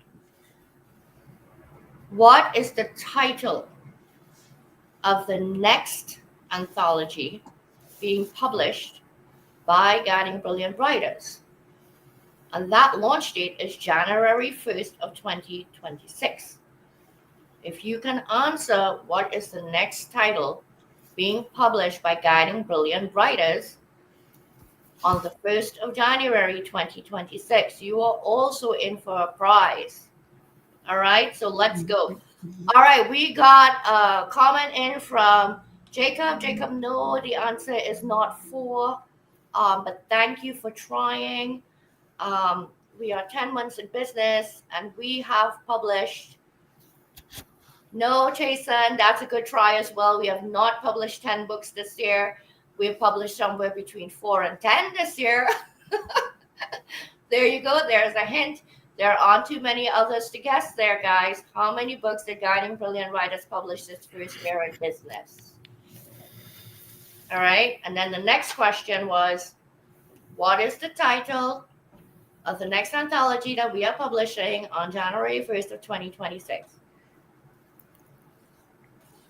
What is the title of the next anthology being published by Guiding Brilliant Writers? And that launch date is January 1st of 2026. If you can answer what is the next title being published by Guiding Brilliant Writers on the 1st of January 2026, you are also in for a prize. All right, so let's go. All right, we got a comment in from Jacob. Jacob, no, the answer is not 4, but thank you for trying. We are 10 months in business and we have published. No, Jason, that's a good try as well. We have not published 10 books this year. We've published somewhere between 4 and 10 this year. There you go. There's a hint. There aren't too many others to guess there, guys. How many books did Guiding Brilliant Writers publish this first year in business? All right. And then the next question was, what is the title of the next anthology that we are publishing on January 1st of 2026.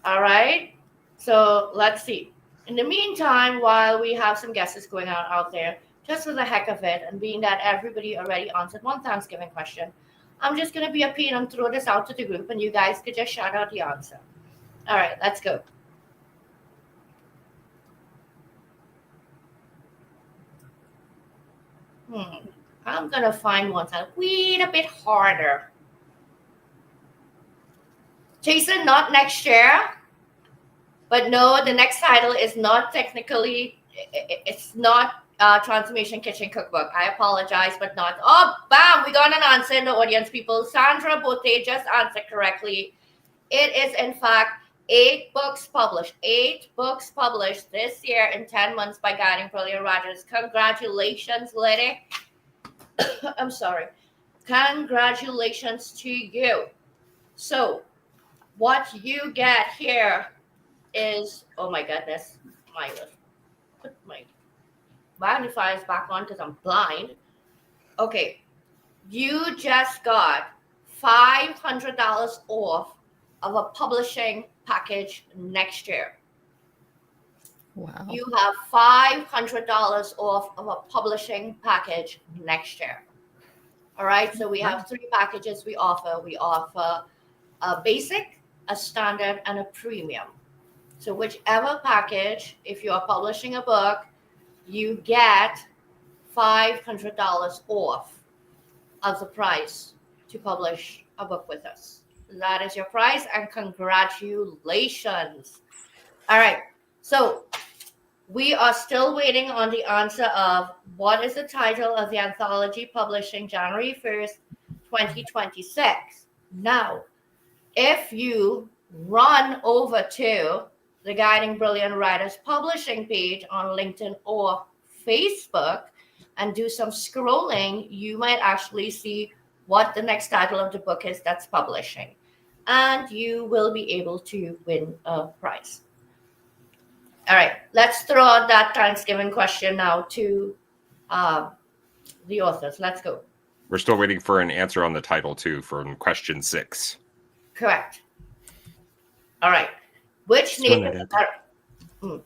All right. So let's see. In the meantime, while we have some guesses going on out there, just for the heck of it, and being that everybody already answered one Thanksgiving question, I'm just going to be a pain and throw this out to the group, and you guys could just shout out the answer. All right, let's go. I'm going to find one that's a bit harder. Jason, not next year. But no, the next title is not technically, it's not Transformation Kitchen Cookbook. I apologize, but not. Oh, bam, we got an answer in the audience, people. Sandra Bote just answered correctly. It is, in fact, 8 books published. 8 books published this year in 10 months by Guiding Brilliant Writers. Congratulations, lady. I'm sorry. Congratulations to you. So, what you get here is, oh my goodness, put my magnifiers back on because I'm blind. Okay, you just got $500 off of a publishing package next year. Wow. You have $500 off of a publishing package next year. All right, so we have 3 packages we offer. We offer a basic, a standard, and a premium. So whichever package, if you are publishing a book, you get $500 off of the price to publish a book with us. That is your price, and congratulations. All right, so we are still waiting on the answer of what is the title of the anthology publishing January 1st, 2026. Now, if you run over to the Guiding Brilliant Writers publishing page on LinkedIn or Facebook and do some scrolling, you might actually see what the next title of the book is that's publishing. And you will be able to win a prize. All right, let's throw out that Thanksgiving question now to the authors. Let's go. We're still waiting for an answer on the title, too, from question 6. Correct. All right. Which native... I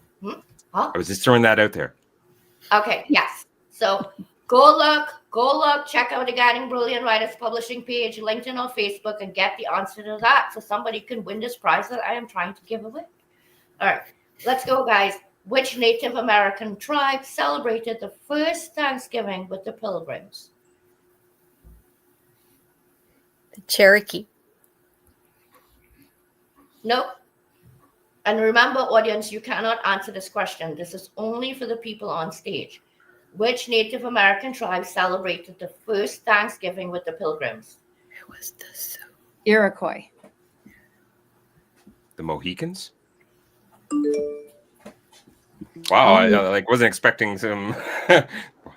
was just throwing that out there. Okay, yes. So go look, check out the Guiding Brilliant Writers publishing page, LinkedIn or Facebook, and get the answer to that so somebody can win this prize that I am trying to give away. All right, let's go, guys. Which Native American tribe celebrated the first Thanksgiving with the Pilgrims? The Cherokee. Nope. And remember, audience, you cannot answer this question. This is only for the people on stage. Which Native American tribe celebrated the first Thanksgiving with the Pilgrims? It was the Sioux. Iroquois. The Mohicans? Wow, I wasn't expecting some.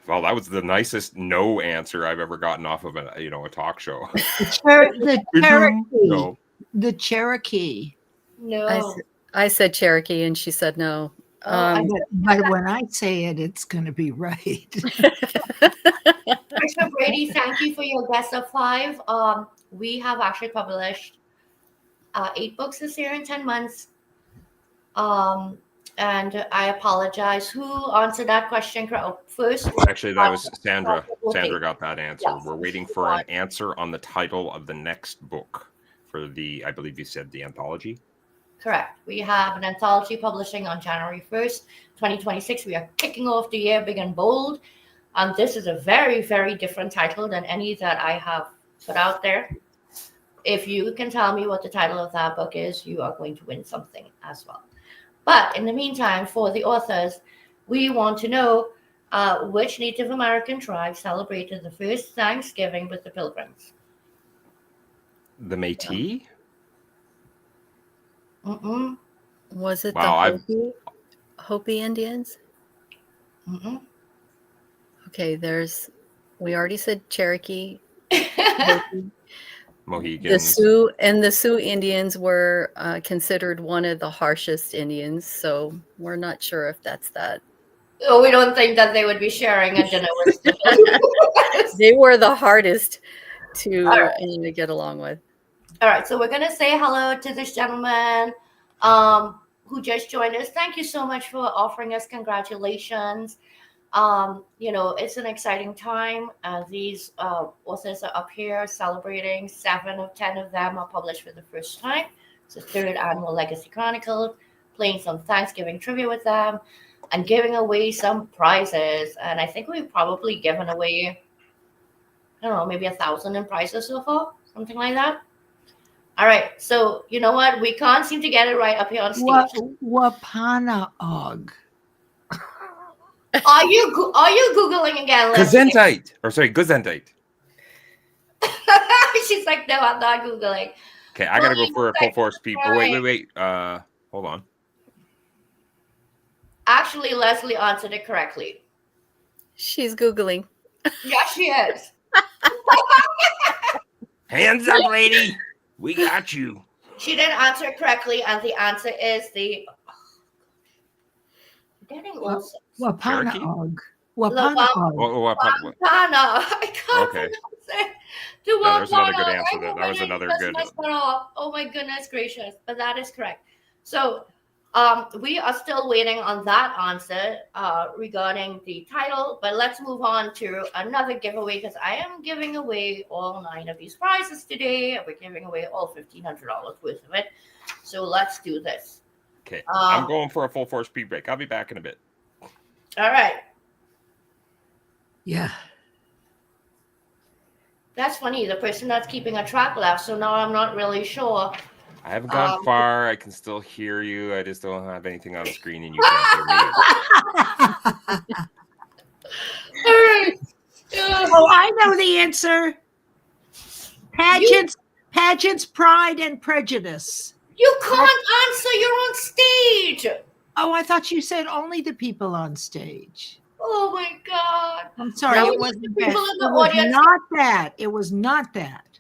Well, that was the nicest no answer I've ever gotten off of a talk show. The Cherokee. No. The Cherokee. No. I said Cherokee, and she said no. I But when I say it, it's going to be right. Mr. Brady, thank you for your guess of 5. We have actually published 8 books this year in 10 months. And I apologize. Who answered that question first? Actually, that was Sandra. Sandra got that answer. Yes. We're waiting for an answer on the title of the next book for the, I believe you said the anthology. Correct. We have an anthology publishing on January 1st, 2026. We are kicking off the year big and bold. This is a very, very different title than any that I have put out there. If you can tell me what the title of that book is, you are going to win something as well. But in the meantime, for the authors, we want to know which Native American tribe celebrated the first Thanksgiving with the Pilgrims. The Métis? Mm-mm. Was it Wow, the Hopi Indians? Mm-mm. Okay, we already said Cherokee. Hopi. Mohicans. The Sioux Indians were considered one of the harshest Indians, so we're not sure if that's that. Oh, we don't think that they would be sharing a dinner with students. They were the hardest to All right. get along with. All right, so we're gonna say hello to this gentleman who just joined us. Thank you so much for offering us congratulations. It's an exciting time. These authors are up here celebrating. 7 of 10 of them are published for the first time. It's the 3rd annual Legacy Chronicles, playing some Thanksgiving trivia with them and giving away some prizes. And I think we've probably given away, I don't know, maybe 1,000 in prizes so far, something like that. All right, so you know what? We can't seem to get it right up here on stage. Wapanaog. Are you Googling again, Leslie? Gesundheit. Or sorry, Gesundheit. She's like, no, I'm not Googling. Okay, I gotta go for a full force peep. Oh, wait. Hold on. Actually, Leslie answered it correctly. She's Googling. Yeah, she is. Hands up, lady. We got you. She didn't answer it correctly, and the answer is the. Getting old. Wapanaog. Wapana. Wapanaog. I can't Okay. pronounce it. The Yeah, there's another good Wapana. answer there. That was another good. Oh my goodness gracious! But that is correct. So, we are still waiting on that answer regarding the title. But let's move on to another giveaway because I am giving away all 9 of these prizes today. We're giving away all $1,500 worth of it. So let's do this. Okay, I'm going for a full force speed break. I'll be back in a bit. All right. Yeah. That's funny. The person that's keeping a track left. So now I'm not really sure. I haven't gone far. I can still hear you. I just don't have anything on screen and you can't hear me. All right. Oh, I know the answer. Pageants, Pride, and Prejudice. You can't answer. You're on stage. Oh, I thought you said only the people on stage. Oh my God. I'm sorry. Now It we wasn't need the that. people in the It was audience. not that. It was not that.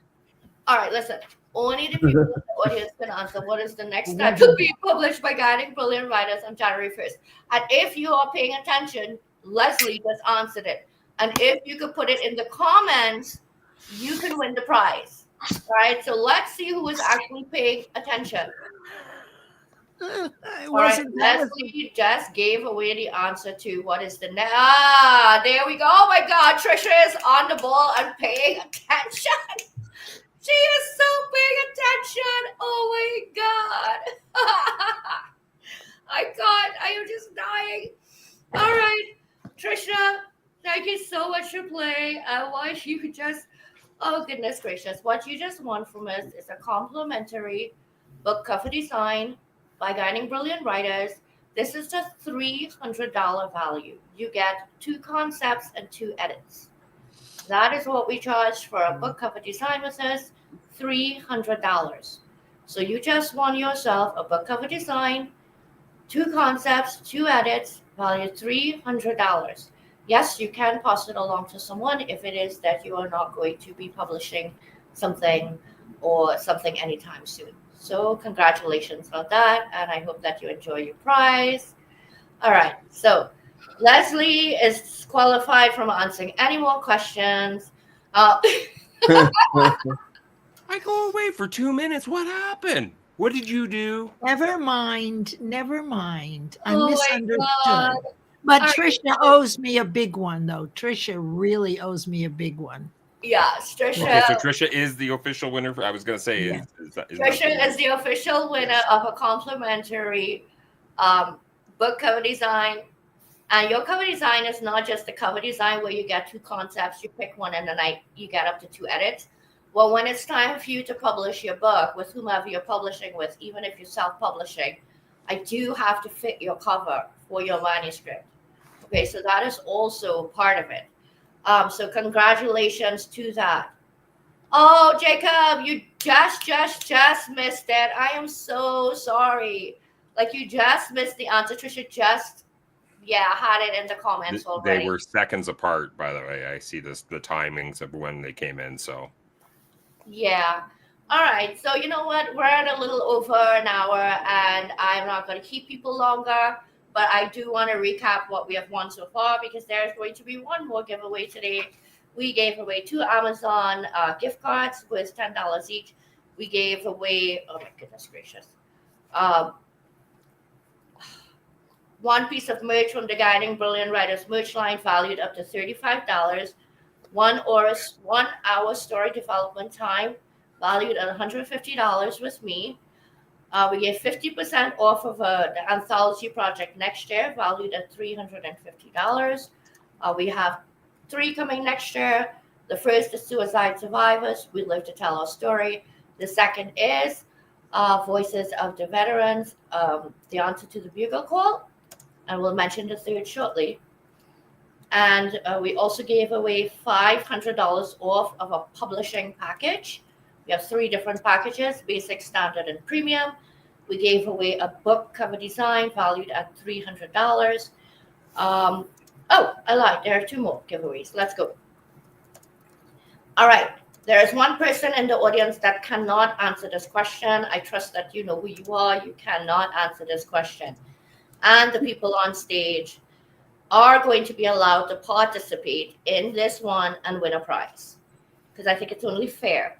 All right, listen. Only the people in the audience can answer what is the next time to be published by Guiding Brilliant Writers on January 1st. And if you are paying attention, Leslie just answered it. And if you could put it in the comments, you can win the prize. All right, so let's see who is actually paying attention. All right, Leslie just gave away the answer to what is the next. There we go. Oh my God, Trisha is on the ball and paying attention. She is so paying attention. Oh my God. I can't. I am just dying. All right, Trisha, thank you so much for playing. I want you just, oh goodness gracious. What you just won from us is a complimentary book cover design by Guiding Brilliant Writers. This is the $300 value. You get 2 concepts and 2 edits. That is what we charge for a book cover design with us, $300. So you just won yourself a book cover design, 2 concepts, 2 edits, value $300. Yes, you can pass it along to someone if it is that you are not going to be publishing something or something anytime soon. So congratulations on that, and I hope that you enjoy your prize. All right, so Leslie is qualified from answering any more questions. I go away for 2 minutes. What happened? What did you do? Never mind. I Oh my misunderstood. God. But All Trisha owes me a big one, though. Trisha really owes me a big one. Yes, Trisha. Okay, so Trisha is the official winner. I was going to say, Yeah. Trisha is the official winner of a complimentary book cover design. And your cover design is not just the cover design where you get 2 concepts, you pick one, and then you get up to 2 edits. Well, when it's time for you to publish your book with whomever you're publishing with, even if you're self-publishing, I do have to fit your cover for your manuscript. Okay, so that is also part of it. So congratulations to that. Oh, Jacob, you just missed it. I am so sorry. Like you just missed the answer. Trisha just, had it in the comments already. They were seconds apart, by the way. I see the timings of when they came in. So yeah. All right. So you know what? We're at a little over an hour, and I'm not going to keep people longer. but I do want to recap what we have won so far because there's going to be one more giveaway today. We gave away 2 Amazon gift cards with $10 each. We gave away, oh my goodness gracious, 1 piece of merch from the Guiding Brilliant Writers merch line valued up to $35. 1 hour story development time valued at $150 with me. We gave 50% off of the anthology project next year, valued at $350. We have 3 coming next year. The first is Suicide Survivors. We live to tell our story. The second is Voices of the Veterans, The Answer to the Bugle Call. And we'll mention the third shortly. And we also gave away $500 off of a publishing package. We have 3 different packages, basic, standard, and premium. We gave away a book cover design valued at $300. Oh, I lied. There are 2 more giveaways. Let's go. All right. There is 1 person in the audience that cannot answer this question. I trust that you know who you are. You cannot answer this question. And the people on stage are going to be allowed to participate in this one and win a prize. Because I think it's only fair.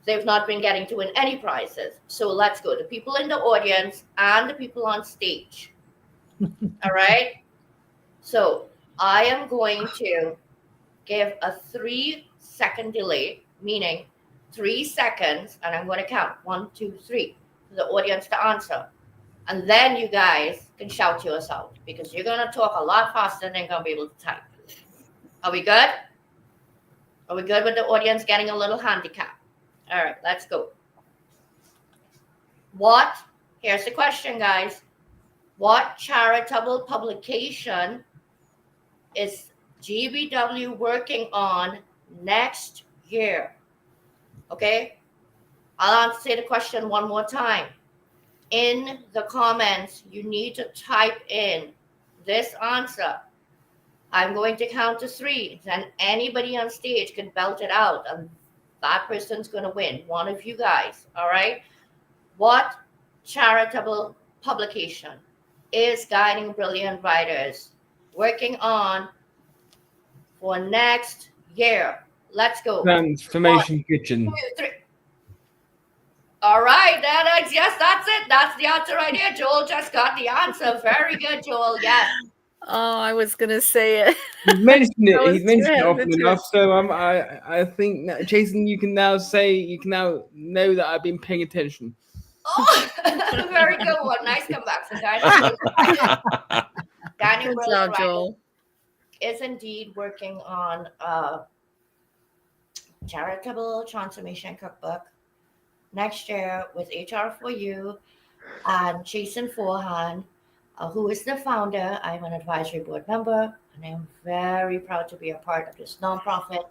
They've not been getting to win any prizes. So let's go. The people in the audience and the people on stage. All right. So I am going to give a 3-second delay, meaning 3 seconds, and I'm going to count 1, 2, 3 for the audience to answer. And then you guys can shout yours out because you're going to talk a lot faster than you're going to be able to type. Are we good? Are we good with the audience getting a little handicap? All right, let's go. Here's the question, guys. What charitable publication is GBW working on next year? Okay, I'll answer the question one more time. In the comments, you need to type in this answer. I'm going to count to 3. Then anybody on stage can belt it out, and that person's going to win. One of you guys, all right? What charitable publication is Guiding Brilliant Writers working on for next year? Let's go. Transformation Kitchen. 1, 2, 3. All right, yes, that's it. That's the answer right here. Joel just got the answer. Very good, Joel. Yes. Oh, I was going to say it. He's mentioned That it. was He's mentioned too it often hesitant. enough. So I think that, Jason, you can now know that I've been paying attention. Oh, very good one. Nice comeback. So Guiding Good Brilliant job, Writers Joel. is indeed working on a charitable transformation cookbook next year with HR4U and Jason Forehand, who is the founder. I'm an advisory board member, and I'm very proud to be a part of this nonprofit.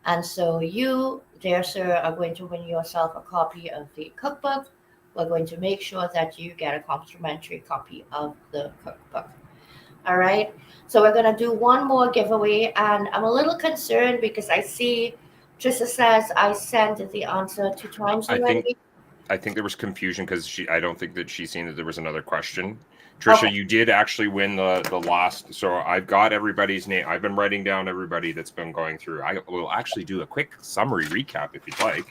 And so you, dear sir, are going to win yourself a copy of the cookbook. We're going to make sure that you get a complimentary copy of the cookbook. All right. So we're going to do one more giveaway, and I'm a little concerned because I see Trisha says I sent the answer 2 times already. I think there was confusion because I don't think that she's seen that there was another question. Trisha, Okay. You did actually win the last. So I've got everybody's name. I've been writing down everybody that's been going through. I will actually do a quick summary recap if you'd like.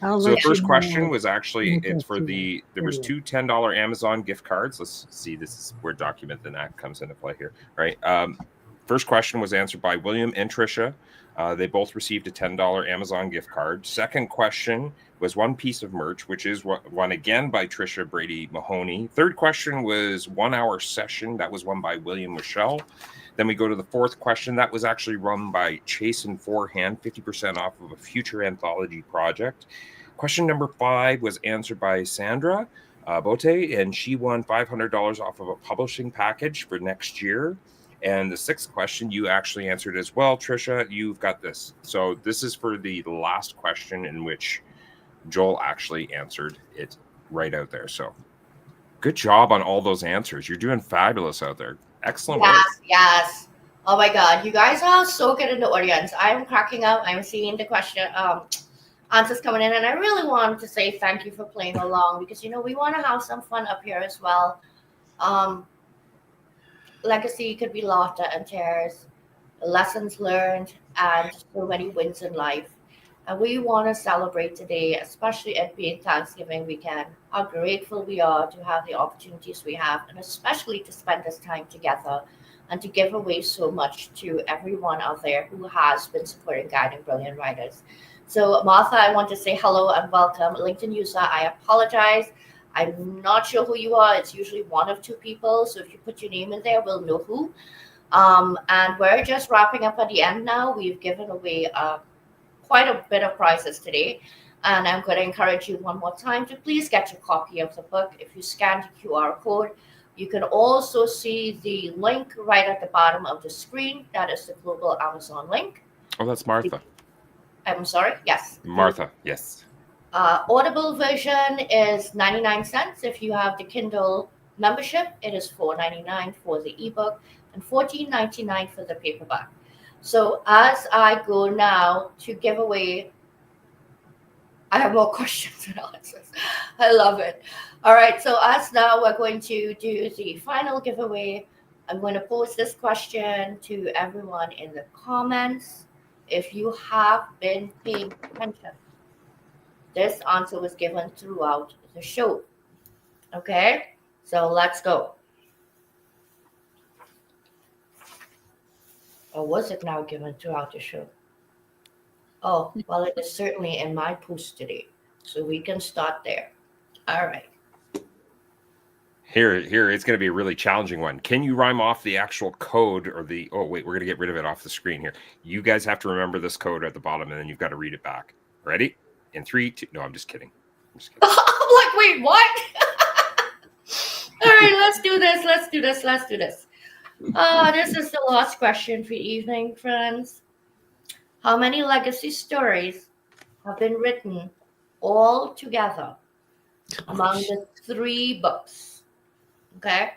I'll So the let first you question know. was actually, Okay, it's for sure. there was 2 $10 Amazon gift cards. Let's see, this is where Document the Knack comes into play here, right? First question was answered by William and Trisha. They both received a $10 Amazon gift card. Second question was 1 piece of merch, which is won again by Trisha Brady Mahoney. Third question was 1 hour session. That was won by William Michelle. Then we go to the 4th question. That was actually run by Chasen Forehand, 50% off of a future anthology project. Question number 5 was answered by Sandra Bote, and she won $500 off of a publishing package for next year. And the 6th question you actually answered as well, Trisha. You've got this. So this is for the last question in which Joel actually answered it right out there. So good job on all those answers. You're doing fabulous out there. Excellent work. Yes. Oh my God, you guys are so good in the audience. I'm cracking up. I'm seeing the question answers coming in, and I really want to say thank you for playing along because we want to have some fun up here as well. legacy could be laughter and tears, lessons learned, and so many wins in life. And we want to celebrate today, especially it being Thanksgiving weekend, how grateful we are to have the opportunities we have, and especially to spend this time together and to give away so much to everyone out there who has been supporting Guiding Brilliant Writers. So, Martha, I want to say hello and welcome. LinkedIn user, I apologize. I'm not sure who you are. It's usually one of two people. So if you put your name in there, we'll know who. And we're just wrapping up at the end now. We've given away quite a bit of prizes today. And I'm going to encourage you one more time to please get your copy of the book. If you scan the QR code, you can also see the link right at the bottom of the screen. That is the global Amazon link. Oh, that's Martha. I'm sorry. Yes. Martha, yes. Audible version is 99 cents. If you have the Kindle membership, it is $4.99 for the ebook and $14.99 for the paperback. So as I go now to give away, I have more questions and answers. I love it. All right. So as now we're going to do the final giveaway. I'm going to pose this question to everyone in the comments. If you have been paying attention, this answer was given throughout the show. Okay, so let's go. Or was it now given throughout the show? Oh, well, it is certainly in my post today. So we can start there. All right. Here, it's going to be a really challenging one. Can you rhyme off the actual code or the... Oh, wait, we're going to get rid of it off the screen here. You guys have to remember this code at the bottom, and then you've got to read it back. Ready? In 3, 2... No, I'm just kidding. I'm like, wait, what? All right, let's do this. This is the last question for evening, friends. How many legacy stories have been written all together among the 3 books? Okay,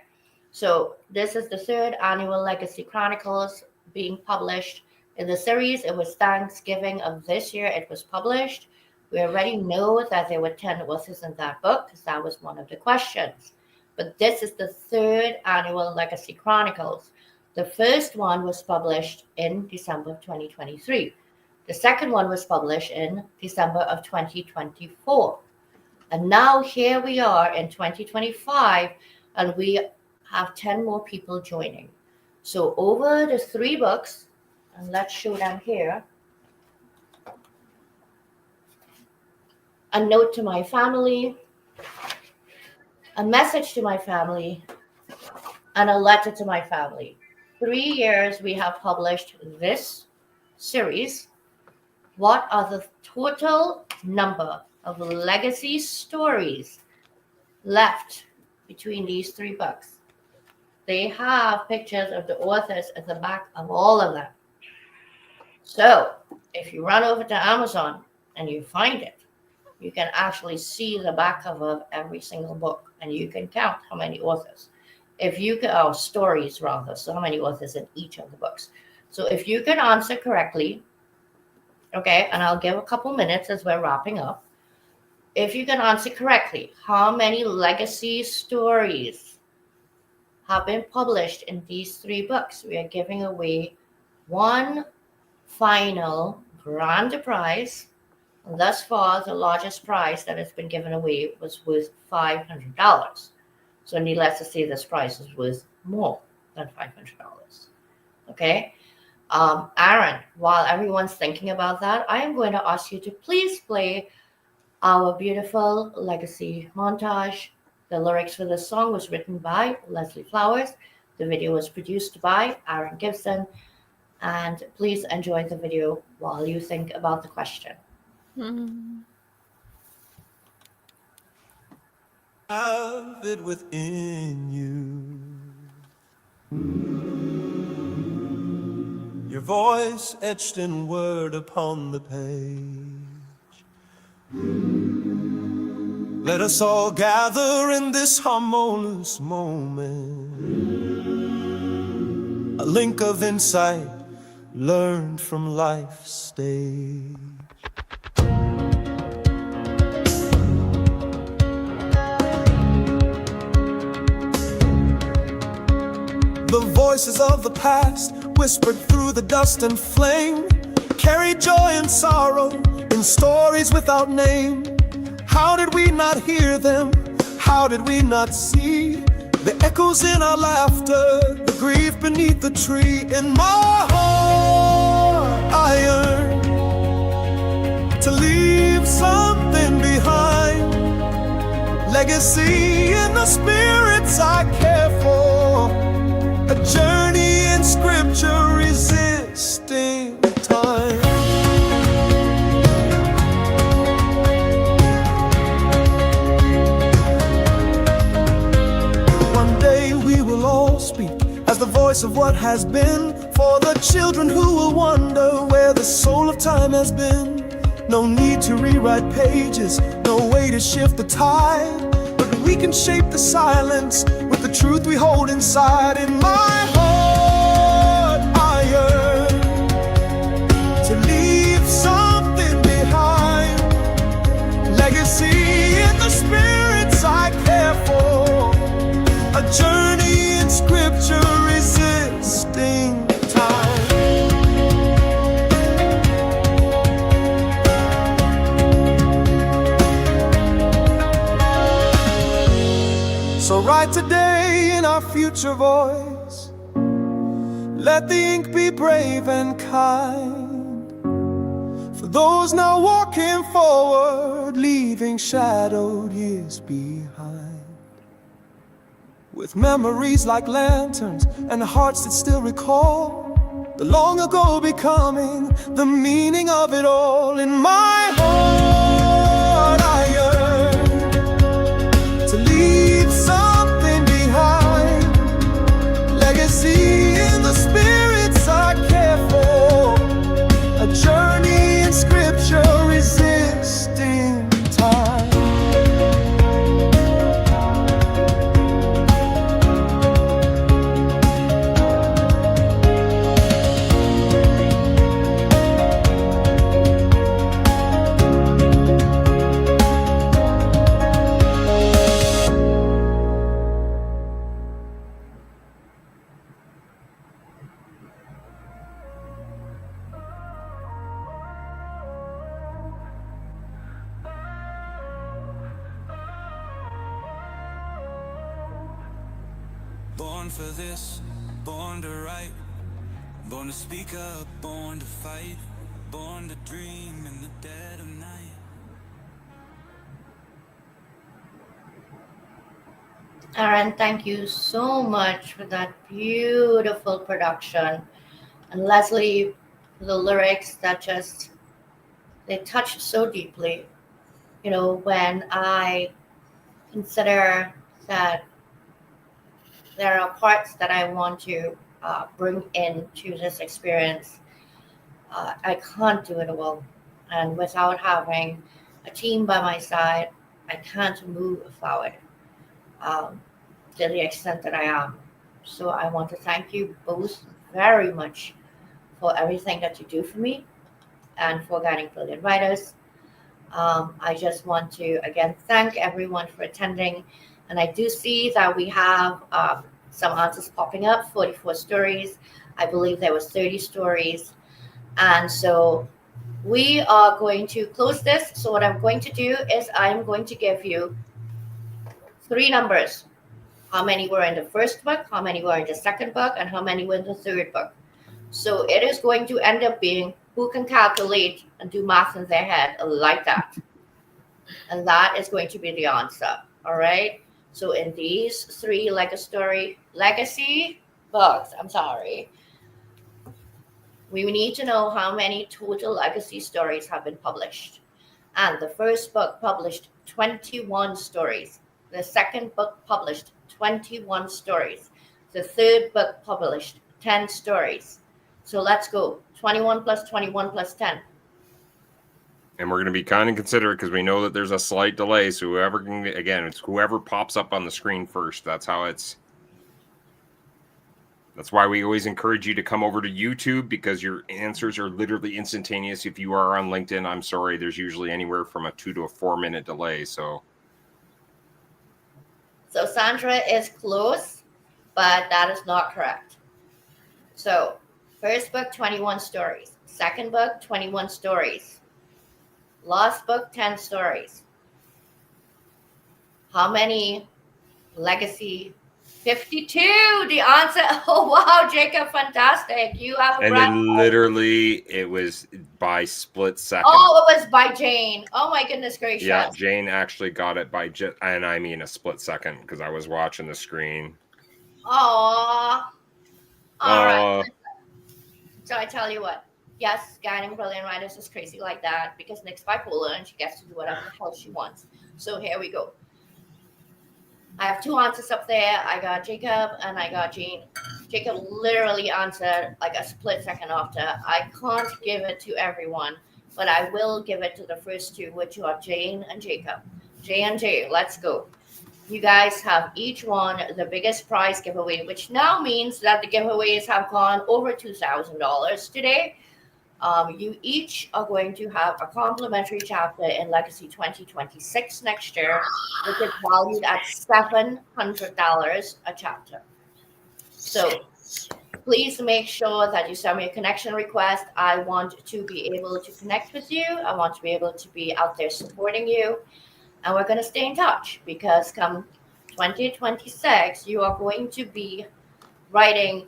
so this is the 3rd annual Legacy Chronicles being published. In the series, it was Thanksgiving of this year it was published. We already know that there were 10 authors in that book because that was one of the questions. But this is the 3rd annual Legacy Chronicles. The first one was published in December of 2023. The second one was published in December of 2024. And now here we are in 2025, and we have 10 more people joining. So over the 3 books, and let's show them here. A note to my family, a message to my family, and a letter to my family. 3 years we have published this series. What are the total number of legacy stories left between these 3 books? They have pictures of the authors at the back of all of them. So if you run over to Amazon and you find it, you can actually see the back cover of every single book, and you can count how many authors. If you can, oh, stories rather, so how many authors in each of the books. So if you can answer correctly, okay, and I'll give a couple minutes as we're wrapping up. If you can answer correctly, how many legacy stories have been published in these 3 books? We are giving away one final grand prize. Thus far, the largest prize that has been given away was worth $500. So needless to say, this prize is worth more than $500. Okay? Aaron, while everyone's thinking about that, I am going to ask you to please play our beautiful legacy montage. The lyrics for this song was written by Leslie Flowers. The video was produced by Aaron Gibson. And please enjoy the video while you think about the question. Have it within you. Your voice etched in word upon the page. Let us all gather in this harmonious moment. A link of insight learned from life's stage. The voices of the past whispered through the dust and flame, carry joy and sorrow in stories without name. How did we not hear them? How did we not see the echoes in our laughter, the grief beneath the tree? In my heart I yearn to leave something behind, legacy in the spirits I care for, a journey in scripture resisting time. One day we will all speak as the voice of what has been, for the children who will wonder where the soul of time has been. No need to rewrite pages, no way to shift the tide, but we can shape the silence with the truth we hold inside. In my heart I yearn to leave something behind, legacy in the spirits I care for, a journey in scripture resisting time. So write today in our future voice, let the ink be brave and kind, for those now walking forward, leaving shadowed years behind. With memories like lanterns and hearts that still recall the long ago becoming the meaning of it all. In my heart I yearn to leave something behind, legacy in the spirits I care for, a journey in scripture resisting time. Born for this, born to write, born to speak up, born to fight, born to dream in the dead of night. Aaron, thank you so much for that beautiful production. And Leslie, the lyrics that just, they touched so deeply. You know, when I consider that there are parts that I want to bring into this experience, I can't do it alone. And without having a team by my side, I can't move forward to the extent that I am. So I want to thank you both very much for everything that you do for me and for guiding brilliant writers. I just want to again thank everyone for attending. And I do see that we have some answers popping up, 44 stories. I believe there was 30 stories. And so we are going to close this. So what I'm going to do is I'm going to give you 3 numbers. How many were in the first book, how many were in the second book, and how many were in the third book. So it is going to end up being who can calculate and do math in their head like that. And that is going to be the answer. All right. So in these 3 legacy books, we need to know how many total legacy stories have been published. And the first book published 21 stories. The second book published 21 stories. The third book published 10 stories. So let's go. 21 plus 21 plus 10. And we're going to be kind of considerate because we know that there's a slight delay. So whoever can, again, it's whoever pops up on the screen first. That's why we always encourage you to come over to YouTube, because your answers are literally instantaneous. If you are on LinkedIn, I'm sorry, there's usually anywhere from a 2 to a 4 minute delay. So Sandra is close. but that is not correct. So, first book, 21 stories. Second book, 21 stories. Last book, 10 stories. How many legacy? 52. The answer. Oh, wow, Jacob, fantastic. You have a And brand. then literally it was by split second. Oh, it was by Jane. Oh, my goodness gracious. Yeah, Jane actually got it by just, and I mean a split second because I was watching the screen. Aww. All right. Oh, So I tell you what. Yes, guiding brilliant writers is crazy like that because Nick's bipolar and she gets to do whatever the hell she wants. So here we go. I have two answers up there. I got Jacob and I got Jane. Jacob literally answered like a split second after. I can't give it to everyone, but I will give it to the first two, which are Jane and Jacob. J and J, let's go. You guys have each won the biggest prize giveaway, which now means that the giveaways have gone over $2,000 today. You each are going to have a complimentary chapter in Legacy 2026 next year, which is valued at $700 a chapter. So please make sure that you send me a connection request. I want to be able to connect with you. I want to be able to be out there supporting you. And we're going to stay in touch because come 2026, you are going to be writing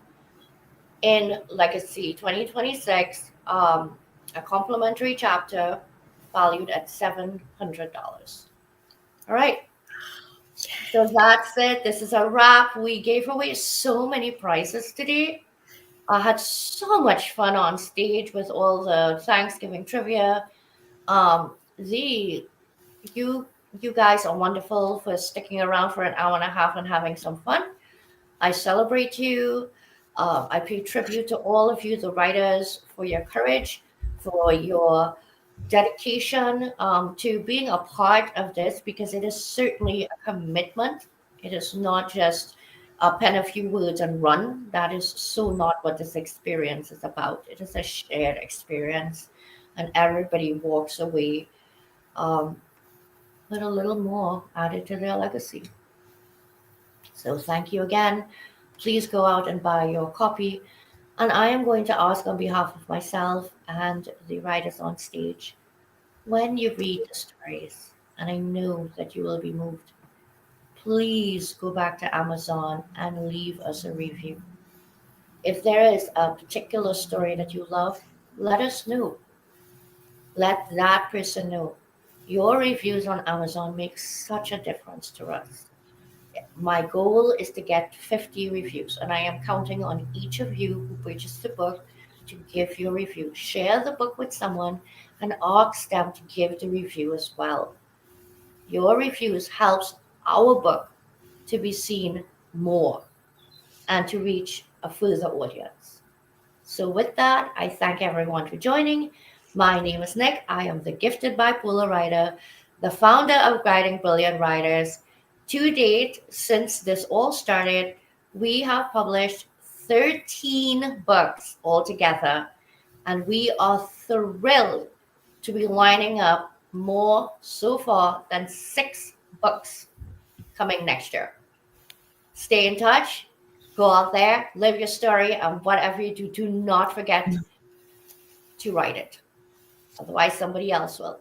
in Legacy 2026 a complimentary chapter valued at $700. All right. So that's it. This is a wrap. We gave away so many prizes today. I had so much fun on stage with all the Thanksgiving trivia. You guys are wonderful for sticking around for an hour and a half and having some fun. I celebrate you. I pay tribute to all of you, the writers, for your courage, for your dedication to being a part of this, because it is certainly a commitment. It is not just a pen a few words and run. That is so not what this experience is about. It is a shared experience, and everybody walks away with a little more added to their legacy. So thank you again. Please go out and buy your copy. And I am going to ask on behalf of myself and the writers on stage, when you read the stories, and I know that you will be moved, please go back to Amazon and leave us a review. If there is a particular story that you love, let us know. Let that person know. Your reviews on Amazon make such a difference to us. My goal is to get 50 reviews, and I am counting on each of you who purchased the book to give your review. Share the book with someone and ask them to give the review as well. Your reviews helps our book to be seen more and to reach a further audience. So with that, I thank everyone for joining. My name is Nick. I am the gifted bipolar writer, the founder of Guiding Brilliant Writers. To date, since this all started, we have published 13 books altogether, and we are thrilled to be lining up more so far than 6 books coming next year. Stay in touch, go out there, live your story, and whatever you do, do not forget to write it. Otherwise, somebody else will.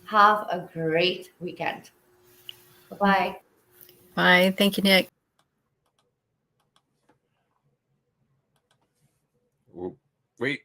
Have a great weekend. Bye-bye. Bye. Thank you, Nick. wait.